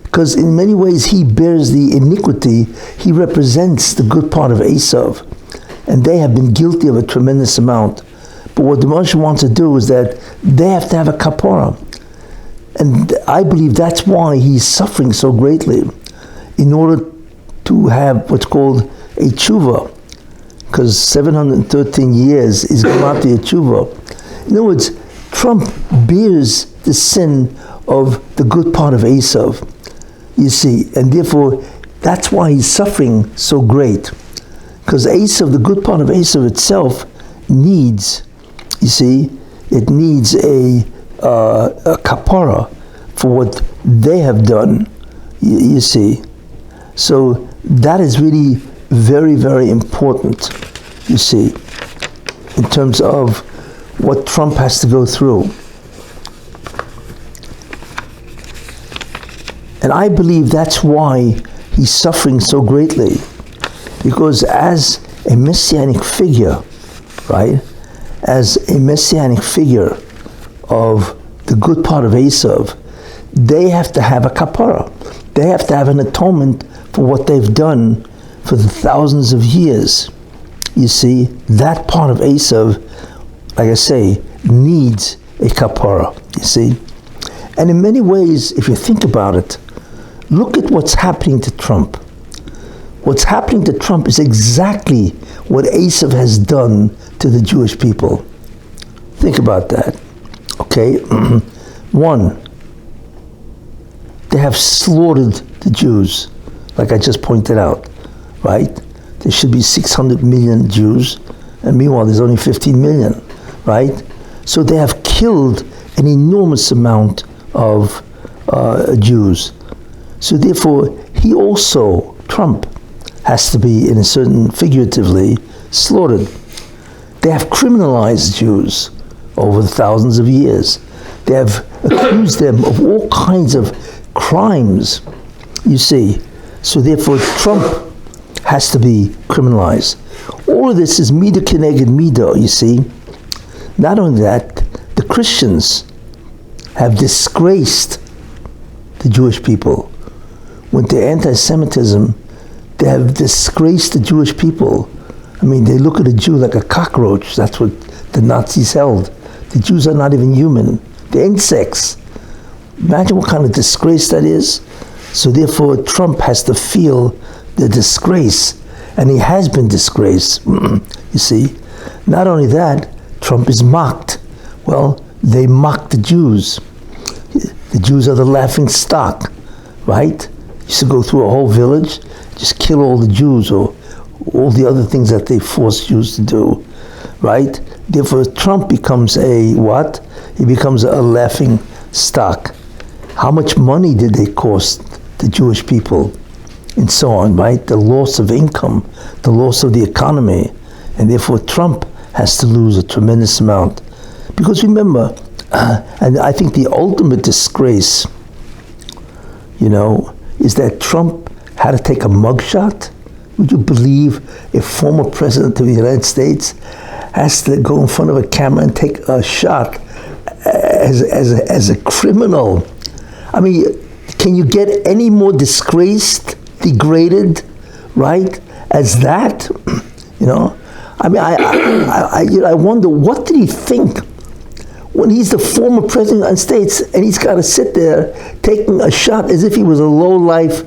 Because in many ways, he bears the iniquity. He represents the good part of Esau. And they have been guilty of a tremendous amount. But what the Moshe wants to do is that they have to have a kapara. And I believe that's why he's suffering so greatly, in order to have what's called a tshuva. Because 713 years is gematria tshuva. In other words, Trump bears the sin of the good part of Esau, you see, and therefore that's why he's suffering so great. Because Esau, the good part of Esau itself, needs, you see, it needs a kapara for what they have done, you see. So that is really very, very important, you see, in terms of what Trump has to go through. And I believe that's why he's suffering so greatly. Because as a messianic figure, right, as a messianic figure of the good part of Esau, they have to have a kapara. They have to have an atonement for what they've done for the thousands of years. You see, that part of Esau, like I say, needs a kapara, you see. And in many ways, if you think about it, Look at what's happening to Trump. What's happening to Trump is exactly what Esau has done to the Jewish people. Think about that. Okay? One, they have slaughtered the Jews, like I just pointed out, right? There should be 600 million Jews, and meanwhile there's only 15 million, right? So they have killed an enormous amount of Jews. So therefore, he also, Trump, has to be, in a certain, figuratively, slaughtered. They have criminalized Jews over thousands of years. They have accused them of all kinds of crimes, you see. So therefore, Trump has to be criminalized. All of this is mida keneged mida, you see. Not only that, the Christians have disgraced the Jewish people. With their anti-Semitism, they have disgraced the Jewish people. I mean, they look at a Jew like a cockroach. That's what the Nazis held. The Jews are not even human. They're insects. Imagine what kind of disgrace that is. So therefore, Trump has to feel the disgrace. And he has been disgraced, you see. Not only that, Trump is mocked. Well, they mock the Jews. The Jews are the laughing stock, right? Used to go through a whole village, just kill all the Jews or all the other things that they force Jews to do, right? Therefore, Trump becomes a what? He becomes a laughing stock. How much money did they cost the Jewish people? And so on, right? The loss of income, the loss of the economy. And therefore, Trump has to lose a tremendous amount. Because remember, and I think the ultimate disgrace, you know, is that Trump had to take a mugshot. Would you believe a former president of the United States has to go in front of a camera and take a shot as a criminal? I mean, can you get any more disgraced, degraded, right, as that? You know, I mean, I wonder, what did he think when he's the former president of the United States and he's got to sit there taking a shot as if he was a low-life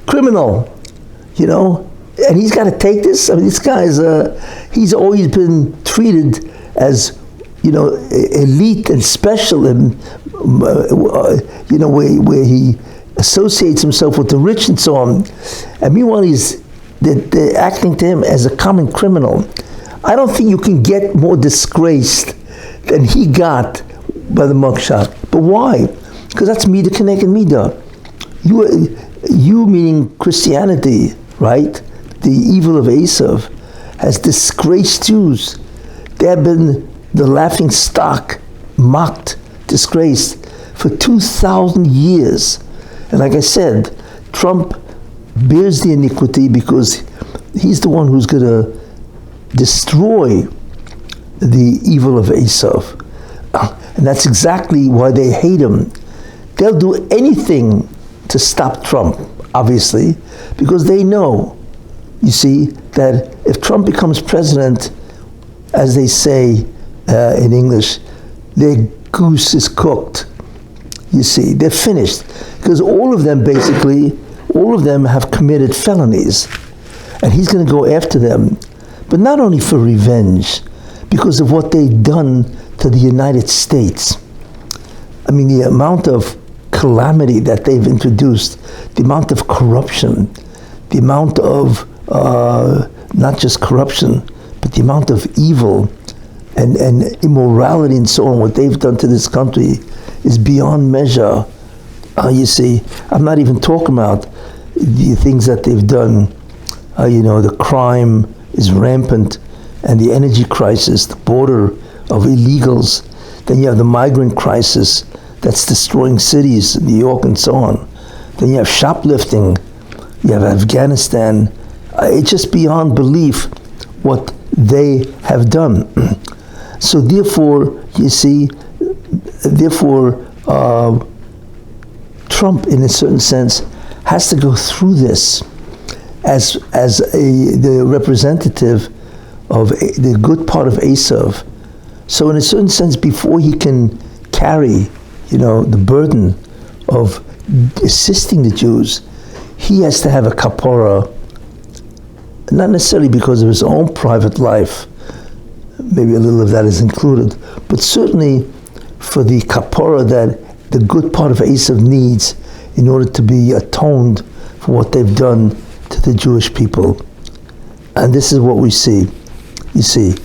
criminal, you know? And he's got to take this? I mean, this guy's, he's always been treated as, you know, elite and special, and, you know, where he associates himself with the rich and so on. And meanwhile, they're acting to him as a common criminal. I don't think you can get more disgraced than he got by the mugshot. But why? Because that's mida keneged mida. You meaning Christianity, right? The evil of Esau has disgraced Jews. They have been the laughing stock, mocked, disgraced for 2,000 years. And like I said, Trump bears the iniquity because he's the one who's going to destroy the evil of Esau. And that's exactly why they hate him. They'll do anything to stop Trump, obviously, because they know, you see, that if Trump becomes president, as they say in English, their goose is cooked. You see, they're finished. Because all of them, basically, all of them have committed felonies. And he's going to go after them. But not only for revenge, because of what they've done to the United States. I mean, the amount of calamity that they've introduced, the amount of corruption, the amount of, not just corruption, but the amount of evil and immorality and so on, what they've done to this country is beyond measure. You see, I'm not even talking about the things that they've done. You know, the crime is rampant, and the energy crisis, the border of illegals. Then you have the migrant crisis that's destroying cities, New York and so on. Then you have shoplifting, you have Afghanistan. It's just beyond belief what they have done. So therefore, you see, Trump, in a certain sense, has to go through this as the representative of the good part of Esau. So in a certain sense, before he can carry, you know, the burden of assisting the Jews, he has to have a kapora, not necessarily because of his own private life, maybe a little of that is included, but certainly for the kapora that the good part of Esau needs in order to be atoned for what they've done to the Jewish people. And this is what we see, you see.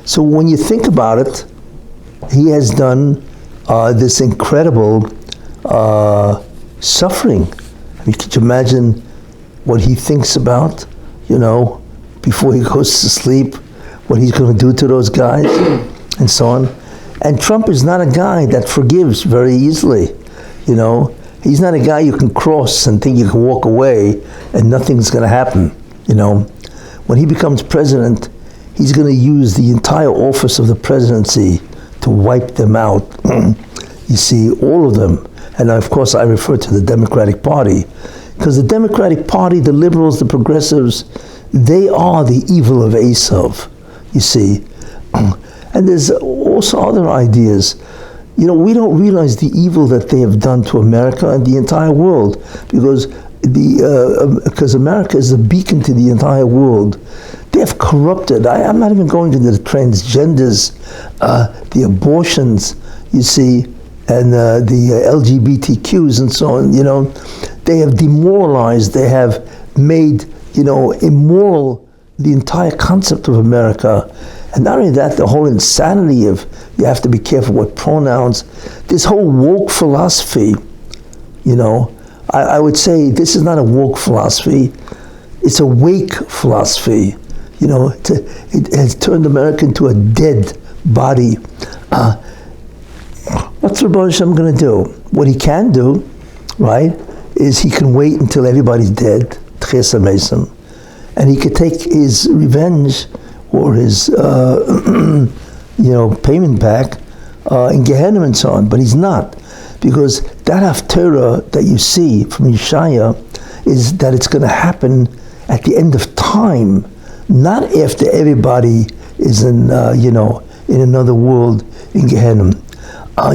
So when you think about it, he has done this incredible suffering. I mean, could you imagine what he thinks about, before he goes to sleep, what he's going to do to those guys, and so on. And Trump is not a guy that forgives very easily, He's not a guy you can cross and think you can walk away and nothing's going to happen, When he becomes president, he's going to use the entire office of the presidency to wipe them out. You see, all of them. And of course, I refer to the Democratic Party, because the Democratic Party, the liberals, the progressives, they are the evil of Esau, you see. And there's also other ideas. We don't realize the evil that they have done to America and the entire world, because America is a beacon to the entire world. They have corrupted. I'm not even going into the transgenders, the abortions, you see, and the LGBTQs and so on. They have demoralized. They have made immoral the entire concept of America. And not only that, the whole insanity of you have to be careful what pronouns, this whole woke philosophy, I would say this is not a woke philosophy, it's a wake philosophy. It has turned America into a dead body. What's Rabbi Hashem going to do? What he can do, right, is he can wait until everybody's dead, and he could take his revenge or his payment back in Gehenna and so on, but he's not, because that haftarah that you see from Yeshaya is that it's going to happen at the end of time, not after everybody is in another world in Gehenna.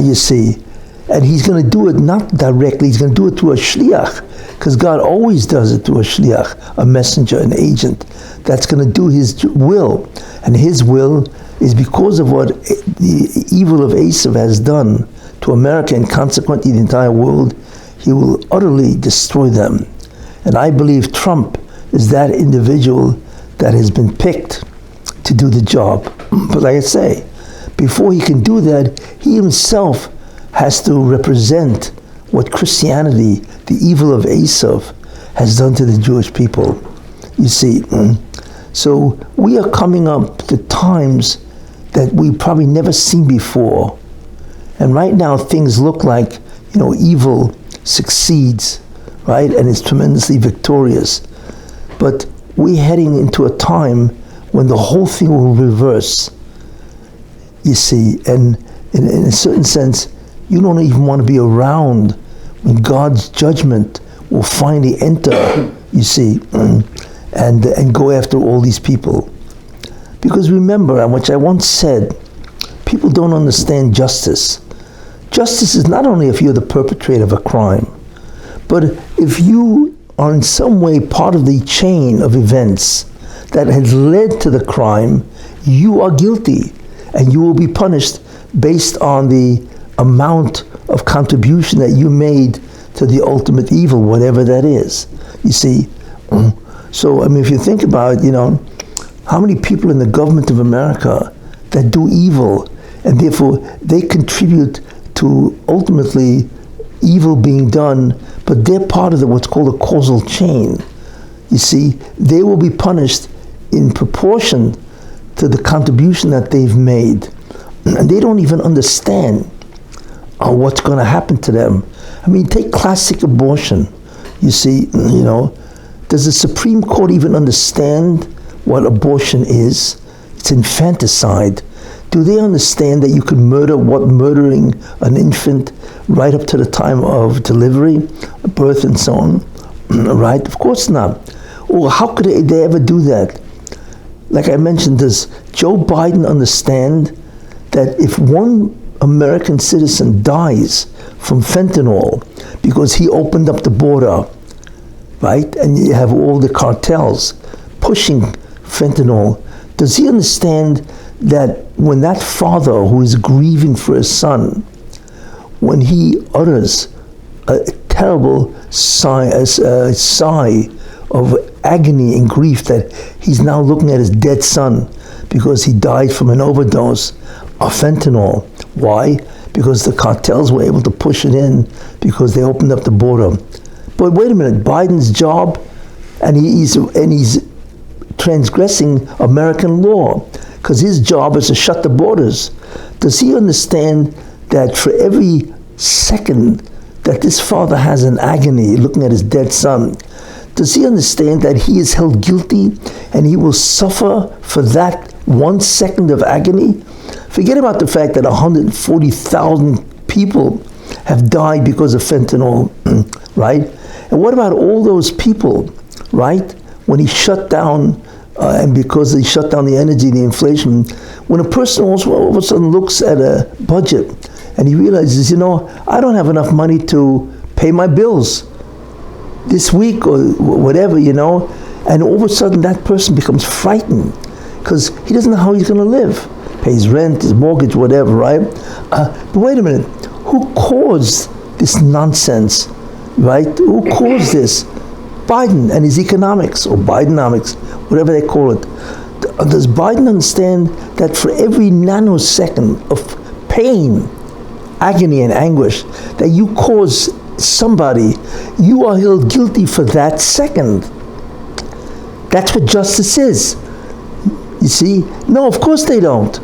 You see, and he's going to do it not directly, he's going to do it through a shliach, because God always does it through a shliach, a messenger, an agent, that's going to do his will. And his will is because of what the evil of Esau has done to America and consequently the entire world, he will utterly destroy them. And I believe Trump is that individual that has been picked to do the job. But like I say, before he can do that, he himself has to represent what Christianity, the evil of Esau, has done to the Jewish people. You see, so we are coming up to times that we've probably never seen before. And right now things look like, evil succeeds, right? And it's tremendously victorious. But we're heading into a time when the whole thing will reverse. You see, and in a certain sense, you don't even want to be around when God's judgment will finally enter, you see, and go after all these people. Because remember, and which I once said, people don't understand justice. Justice is not only if you're the perpetrator of a crime, but if you are in some way part of the chain of events that has led to the crime, you are guilty, and you will be punished based on the amount of contribution that you made to the ultimate evil, whatever that is. You see? So, if you think about, how many people in the government of America that do evil, and therefore they contribute to ultimately evil being done, but they're part of what's called a causal chain. You see, they will be punished in proportion to the contribution that they've made. And they don't even understand what's going to happen to them. Take classic abortion. You see, does the Supreme Court even understand what abortion is? It's infanticide. Do they understand that you can murdering an infant right up to the time of delivery, birth and so on? Right? Of course not. Or how could they ever do that? Like I mentioned, does Joe Biden understand that if one American citizen dies from fentanyl because he opened up the border, right? And you have all the cartels pushing fentanyl. Does he understand that when that father who is grieving for his son, when he utters a terrible sigh of agony and grief that he's now looking at his dead son because he died from an overdose of fentanyl. Why? Because the cartels were able to push it in because they opened up the border. But wait a minute, Biden's job, and he's transgressing American law because his job is to shut the borders. Does he understand that for every second that this father has an agony looking at his dead son, does he understand that he is held guilty and he will suffer for that 1 second of agony? Forget about the fact that 140,000 people have died because of fentanyl, right? And what about all those people, right? When he shut down, and because he shut down the energy, the inflation, when a person also all of a sudden looks at a budget and he realizes, I don't have enough money to pay my bills this week or whatever, and all of a sudden that person becomes frightened because he doesn't know how he's going to live. Pays rent, his mortgage, whatever, right? But wait a minute, who caused this nonsense, right? Who caused this? Biden and his economics, or Bidenomics, whatever they call it. Does Biden understand that for every nanosecond of pain, agony, and anguish that you cause somebody, you are held guilty for that second? That's what justice is. You see? No, of course they don't.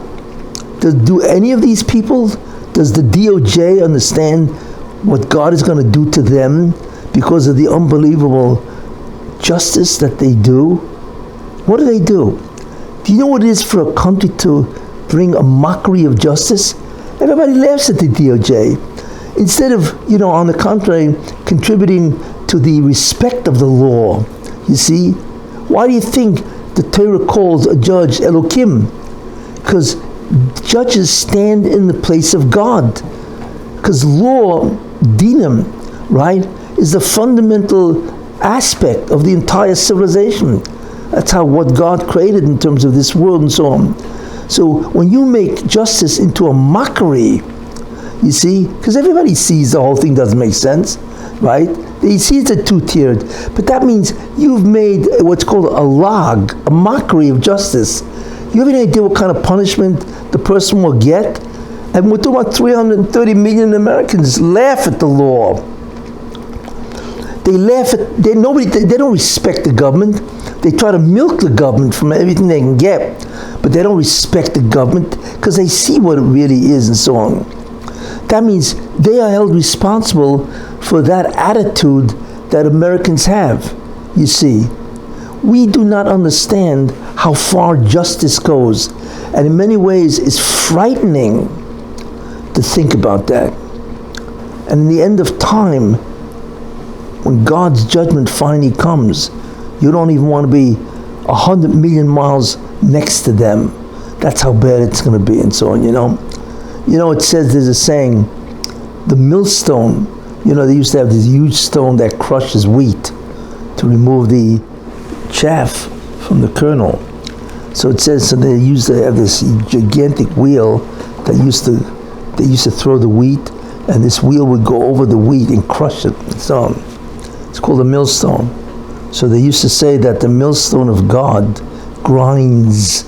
Do any of these people, does the DOJ understand what God is going to do to them because of the unbelievable justice that they do? What do? Do you know what it is for a country to bring a mockery of justice? Everybody laughs at the DOJ. Instead of, on the contrary, contributing to the respect of the law. You see? Why do you think the Torah calls a judge Elokim? Because judges stand in the place of God. Because law, dinim, right, is the fundamental aspect of the entire civilization. That's how what God created in terms of this world and so on. So when you make justice into a mockery, you see, because everybody sees the whole thing doesn't make sense, right? They see it's a two-tiered, but that means you've made what's called a log, a mockery of justice. You have any idea what kind of punishment the person will get? And we're talking about 330 million Americans laugh at the law. They laugh at, they don't respect the government. They try to milk the government from everything they can get, but they don't respect the government because they see what it really is and so on. That means they are held responsible for that attitude that Americans have. You see, we do not understand how far justice goes, and in many ways it's frightening to think about that. And in the end of time, when God's judgment finally comes, you don't even want to be 100 million miles next to them. That's how bad it's going to be and so on, it says, there's a saying, the millstone, they used to have this huge stone that crushes wheat to remove the chaff from the kernel. So it says, so they used to have this gigantic wheel that they used to throw the wheat, and this wheel would go over the wheat and crush it and so on. It's called a millstone. So they used to say that the millstone of God grinds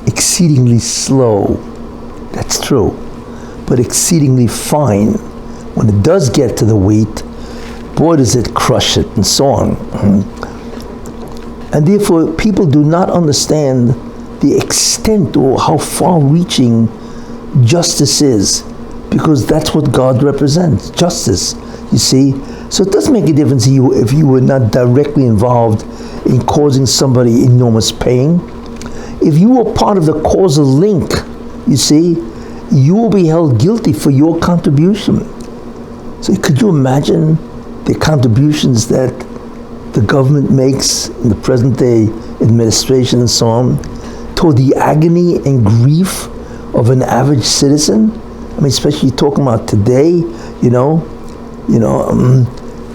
exceedingly slow. That's true. But exceedingly fine. When it does get to the wheat, boy does it crush it and so on. And therefore people do not understand the extent or how far-reaching justice is, because that's what God represents, justice, you see. So it doesn't make a difference to you if you were not directly involved in causing somebody enormous pain. If you were part of the causal link, you see, you will be held guilty for your contribution. So could you imagine the contributions that the government makes in the present day administration and so on toward the agony and grief of an average citizen? I mean, especially talking about today,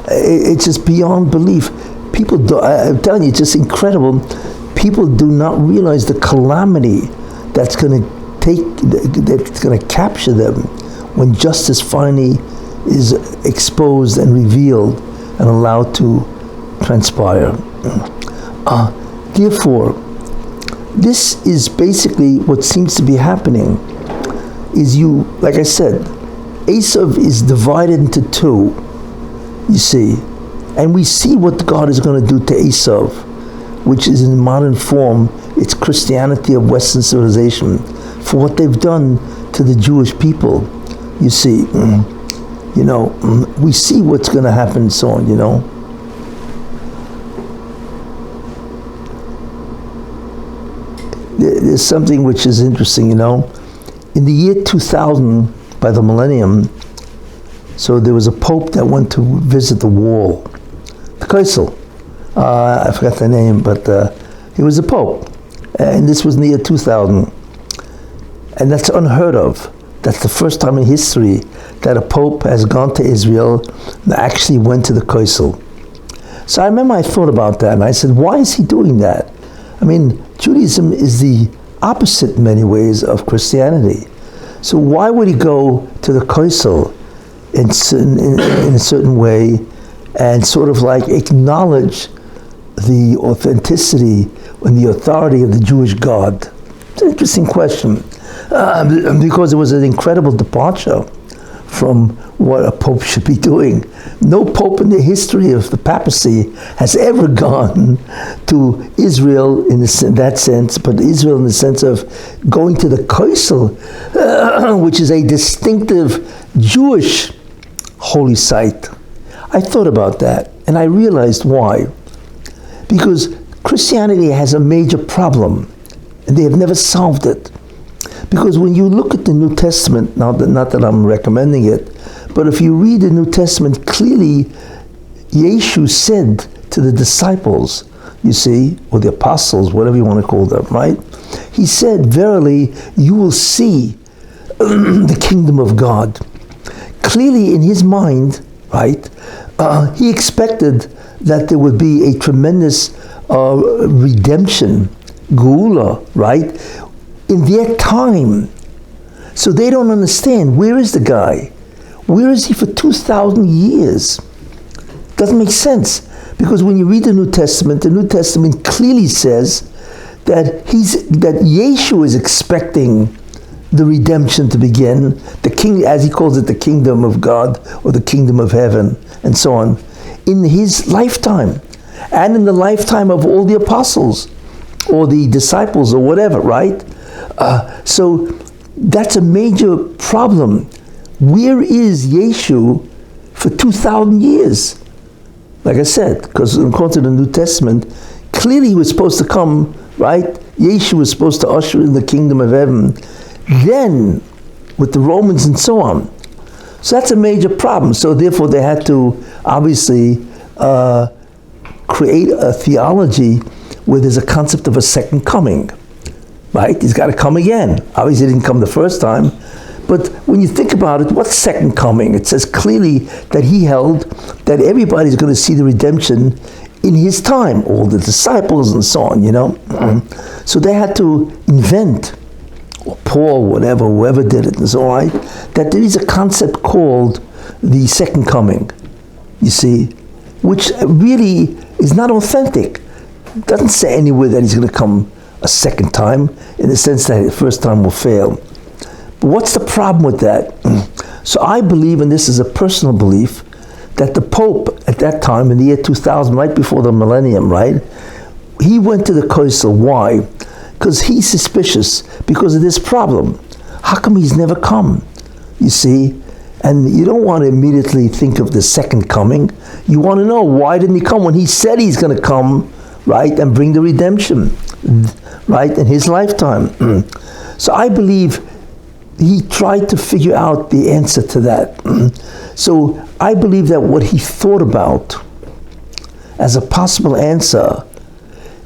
It's just beyond belief. People, I'm telling you, it's just incredible. People do not realize the calamity that's going to capture them when justice finally is exposed and revealed and allowed to transpire. Therefore, this is basically what seems to be happening. Is like I said, Esau is divided into two. You see, and we see what God is going to do to Esau, which is in modern form, it's Christianity of Western civilization, for what they've done to the Jewish people. You see, we see what's going to happen and so on, There's something which is interesting, In the year 2000, by the millennium, so there was a pope that went to visit the wall, the causal. I forgot the name, but he was a pope. And this was in the year 2000. And that's unheard of. That's the first time in history that a pope has gone to Israel and actually went to the causal. So I remember I thought about that, and I said, why is he doing that? I mean, Judaism is the opposite in many ways of Christianity. So why would he go to the causal in a certain way and sort of like acknowledge the authenticity and the authority of the Jewish God? It's an interesting question, because it was an incredible departure from what a pope should be doing. No pope in the history of the papacy has ever gone to Israel in that sense, but Israel in the sense of going to the causal, which is a distinctive Jewish holy site. I thought about that, and I realized why. Because Christianity has a major problem, and they have never solved it. Because when you look at the New Testament, not that I'm recommending it, but if you read the New Testament, clearly Yeshu said to the disciples, you see, or the apostles, whatever you want to call them, right? He said, verily, you will see the kingdom of God. Clearly in his mind, right, he expected that there would be a tremendous redemption, geula, right, in their time. So they don't understand, where is the guy? Where is he for 2,000 years? Doesn't make sense. Because when you read the New Testament clearly says that Yeshu is expecting the redemption to begin, the king, as he calls it, the kingdom of God or the kingdom of heaven, and so on, in his lifetime, and in the lifetime of all the apostles or the disciples or whatever, right? So that's a major problem. Where is Yeshu for 2,000 years? Like I said, because according to the New Testament, clearly he was supposed to come, right? Yeshu was supposed to usher in the kingdom of heaven, then with the Romans and so on. So that's a major problem. So therefore they had to obviously create a theology where there's a concept of a second coming, right? He's got to come again. Obviously he didn't come the first time. But when you think about it, what's second coming? It says clearly that he held that everybody's going to see the redemption in his time, all the disciples and so on, So they had to invent, or Paul, whatever, whoever did it and so on, right? That there is a concept called the second coming, you see, which really is not authentic. It doesn't say anywhere that he's going to come a second time, in the sense that the first time will fail. But what's the problem with that? So I believe, and this is a personal belief, that the Pope at that time, in the year 2000, right before the millennium, right, he went to the causal. Why? Because he's suspicious because of this problem. How come he's never come? You see? And you don't want to immediately think of the second coming. You want to know, why didn't he come when he said he's going to come, right, and bring the redemption, right, in his lifetime? So I believe he tried to figure out the answer to that. So I believe that what he thought about as a possible answer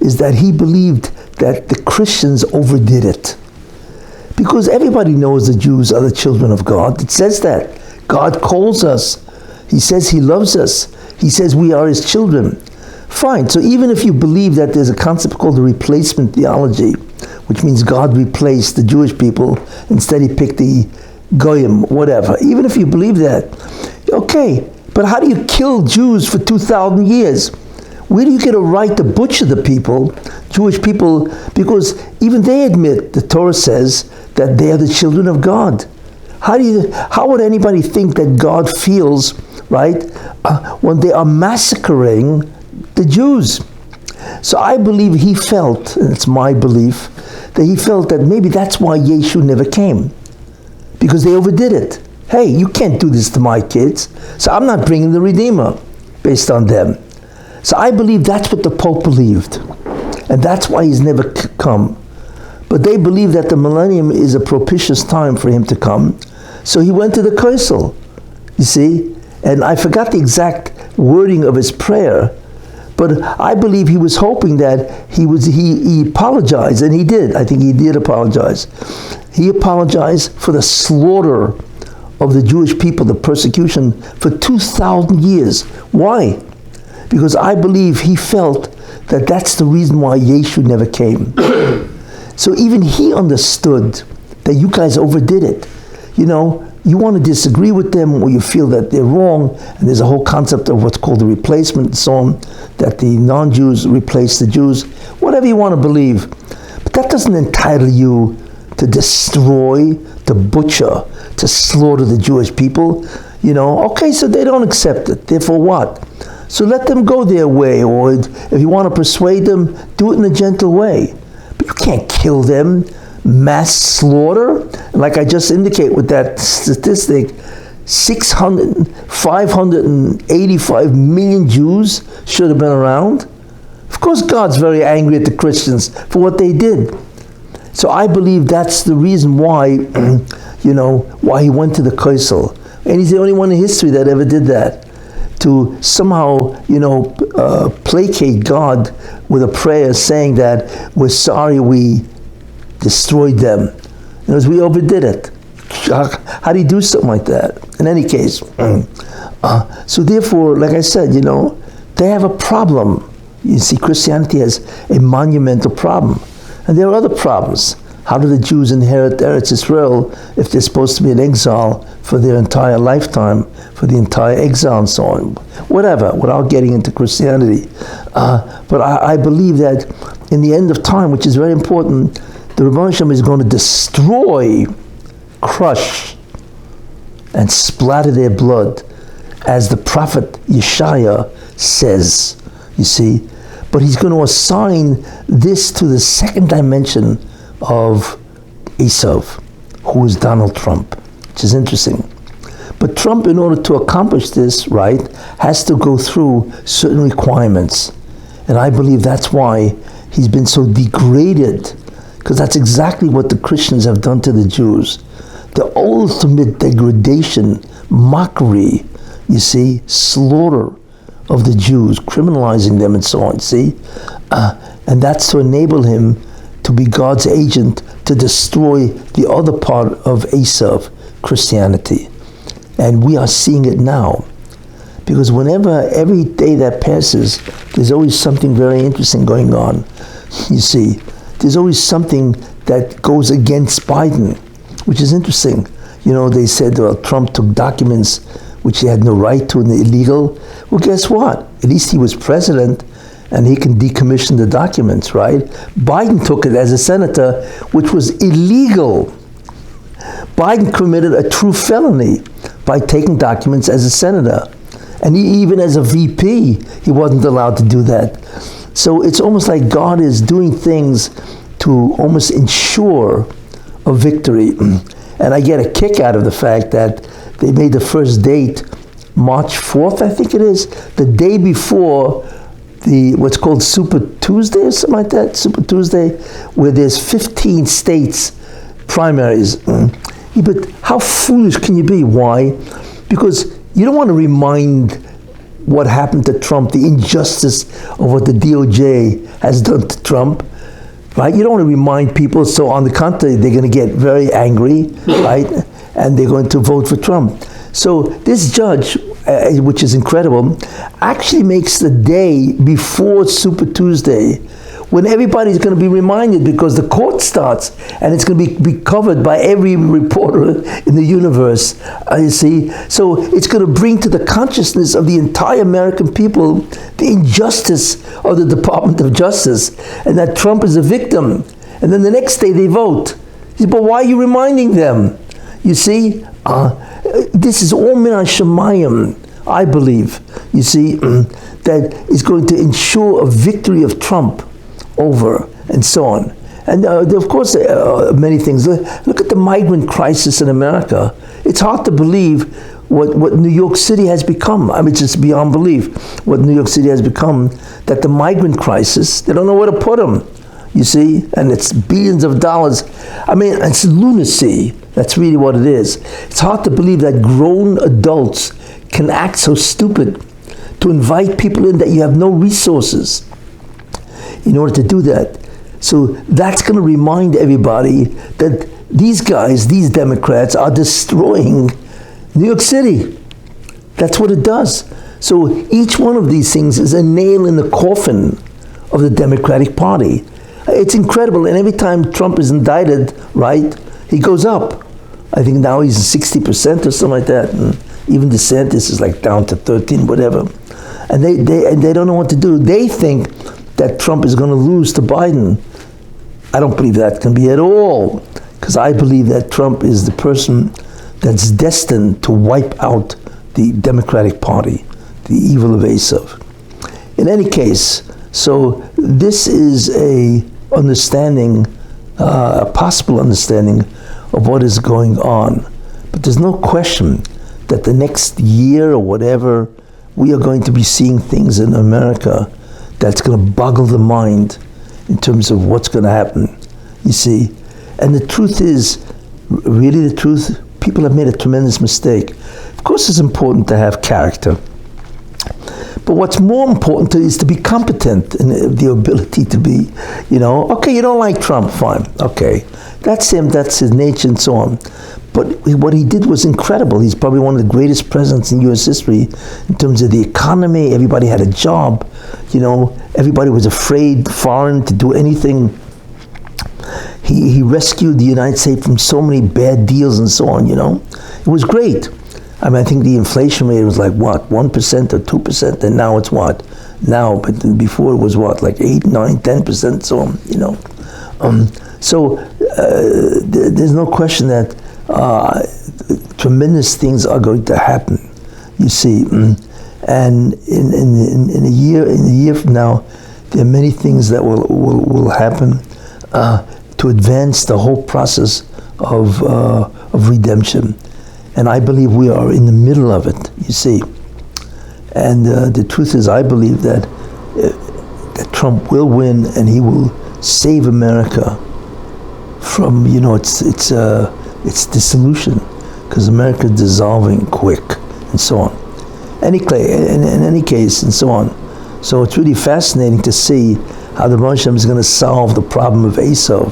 is that he believed that the Christians overdid it. Because everybody knows the Jews are the children of God. It says that. God calls us. He says he loves us. He says we are his children. Fine, so even if you believe that there's a concept called the replacement theology, which means God replaced the Jewish people, instead he picked the Goyim, whatever. Even if you believe that, okay, but how do you kill Jews for 2,000 years? Where do you get a right to butcher the people, Jewish people, because even they admit, the Torah says, that they are the children of God. How would anybody think that God feels, right, when they are massacring the Jews? So I believe he felt, and it's my belief, that he felt that maybe that's why Yeshu never came, because they overdid it. Hey, you can't do this to my kids, so I'm not bringing the Redeemer based on them. So I believe that's what the Pope believed, and that's why he's never come. But they believe that the millennium is a propitious time for him to come, so he went to the causal, you see, and I forgot the exact wording of his prayer, but I believe he was hoping that he apologized, and he did. I think he did apologize. He apologized for the slaughter of the Jewish people, the persecution for 2,000 years. Why? Because I believe he felt that that's the reason why Yeshu never came. So even he understood that you guys overdid it. You know, you want to disagree with them, or you feel that they're wrong, and there's a whole concept of what's called the replacement and so on, that the non-Jews replace the Jews, whatever you want to believe. But that doesn't entitle you to destroy, to butcher, to slaughter the Jewish people. You know, okay, so they don't accept it, therefore what? So let them go their way, or if you want to persuade them, do it in a gentle way. But you can't kill them, mass slaughter. Like I just indicate with that statistic, 585 million Jews should have been around. Of course God's very angry at the Christians for what they did. So I believe that's the reason why, you know, why he went to the causal. And he's the only one in history that ever did that. To somehow, you know, placate God with a prayer saying that we're sorry we destroyed them. Because we overdid it. How do you do something like that? In any case. So therefore, like I said, you know, they have a problem. You see, Christianity has a monumental problem. And there are other problems. How do the Jews inherit Eretz Israel if they're supposed to be in exile for their entire lifetime, for the entire exile and so on? Whatever, without getting into Christianity. But I believe that in the end of time, which is very important, the Rebbe Shem is going to destroy, crush, and splatter their blood, as the prophet Yeshaya says, you see. But he's going to assign this to the second dimension of Esau, who is Donald Trump, which is interesting. But Trump, in order to accomplish this, right, has to go through certain requirements. And I believe that's why he's been so degraded, because that's exactly what the Christians have done to the Jews. The ultimate degradation, mockery, you see, slaughter of the Jews, criminalizing them and so on, see? And that's to enable him to be God's agent to destroy the other part of Esau, Christianity. And we are seeing it now. Because every day that passes, there's always something very interesting going on. You see, there's always something that goes against Biden, which is interesting. You know, they said, well, Trump took documents which he had no right to and they're illegal. Well, guess what? At least he was president and he can decommission the documents, right? Biden took it as a senator, which was illegal. Biden committed a true felony by taking documents as a senator. And even as a VP, he wasn't allowed to do that. So it's almost like God is doing things to almost ensure a victory. And I get a kick out of the fact that they made the first date March 4th, I think it is, the day before the what's called Super Tuesday or something like that, Super Tuesday, where there's 15 states primaries. Yeah, but how foolish can you be? Why? Because you don't want to remind what happened to Trump, the injustice of what the DOJ has done to Trump, right? You don't want to remind people, so on the contrary, they're going to get very angry, right? And they're going to vote for Trump. So this judge which is incredible, actually makes the day before Super Tuesday, when everybody's going to be reminded, because the court starts and it's going to be covered by every reporter in the universe, you see. So it's going to bring to the consciousness of the entire American people the injustice of the Department of Justice, and that Trump is a victim. And then the next day they vote. But why are you reminding them? You see, this is all min hashamayim, I believe, you see, that is going to ensure a victory of Trump over, and so on. And of course, many things. Look at the migrant crisis in America. It's hard to believe what New York City has become. I mean, it's just beyond belief what New York City has become, that the migrant crisis, they don't know where to put them, you see, and it's billions of dollars. I mean, it's lunacy. That's really what it is. It's hard to believe that grown adults can act so stupid to invite people in that you have no resources in order to do that. So that's going to remind everybody that these guys, these Democrats, are destroying New York City. That's what it does. So each one of these things is a nail in the coffin of the Democratic Party. It's incredible. And every time Trump is indicted, right, he goes up. I think now he's 60% or something like that. And even DeSantis is like down to 13, whatever. And they don't know what to do. They think that Trump is going to lose to Biden. I don't believe that can be at all, because I believe that Trump is the person that's destined to wipe out the Democratic Party, the evil of Esau. In any case, so this is a understanding, a possible understanding of what is going on. But there's no question that the next year or whatever, we are going to be seeing things in America that's going to boggle the mind in terms of what's going to happen, you see. And the truth is, really the truth, people have made a tremendous mistake. Of course it's important to have character, but what's more important is to be competent and the ability to be, okay, you don't like Trump, fine, okay. That's him, that's his nature and so on. But what he did was incredible. He's probably one of the greatest presidents in U.S. history in terms of the economy. Everybody had a job. Everybody was afraid, foreign, to do anything. He rescued the United States from so many bad deals and so on, It was great. I mean, I think the inflation rate was like, 1% or 2%, and now it's what? Now, but before it was what, like 8, 9, 10%, so on, So there's no question that tremendous things are going to happen, you see. And in a year from now, there are many things that will happen to advance the whole process of redemption. And I believe we are in the middle of it, you see. And the truth is, I believe that Trump will win, and he will save America from, its dissolution, because America is dissolving quick, and so on. In any case, and so on. So it's really fascinating to see how the Rosh Hashanah is going to solve the problem of Esau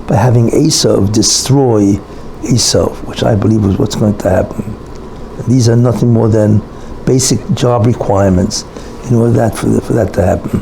by having Esau destroy Esau, which I believe is what's going to happen. And these are nothing more than basic job requirements in order for that to happen.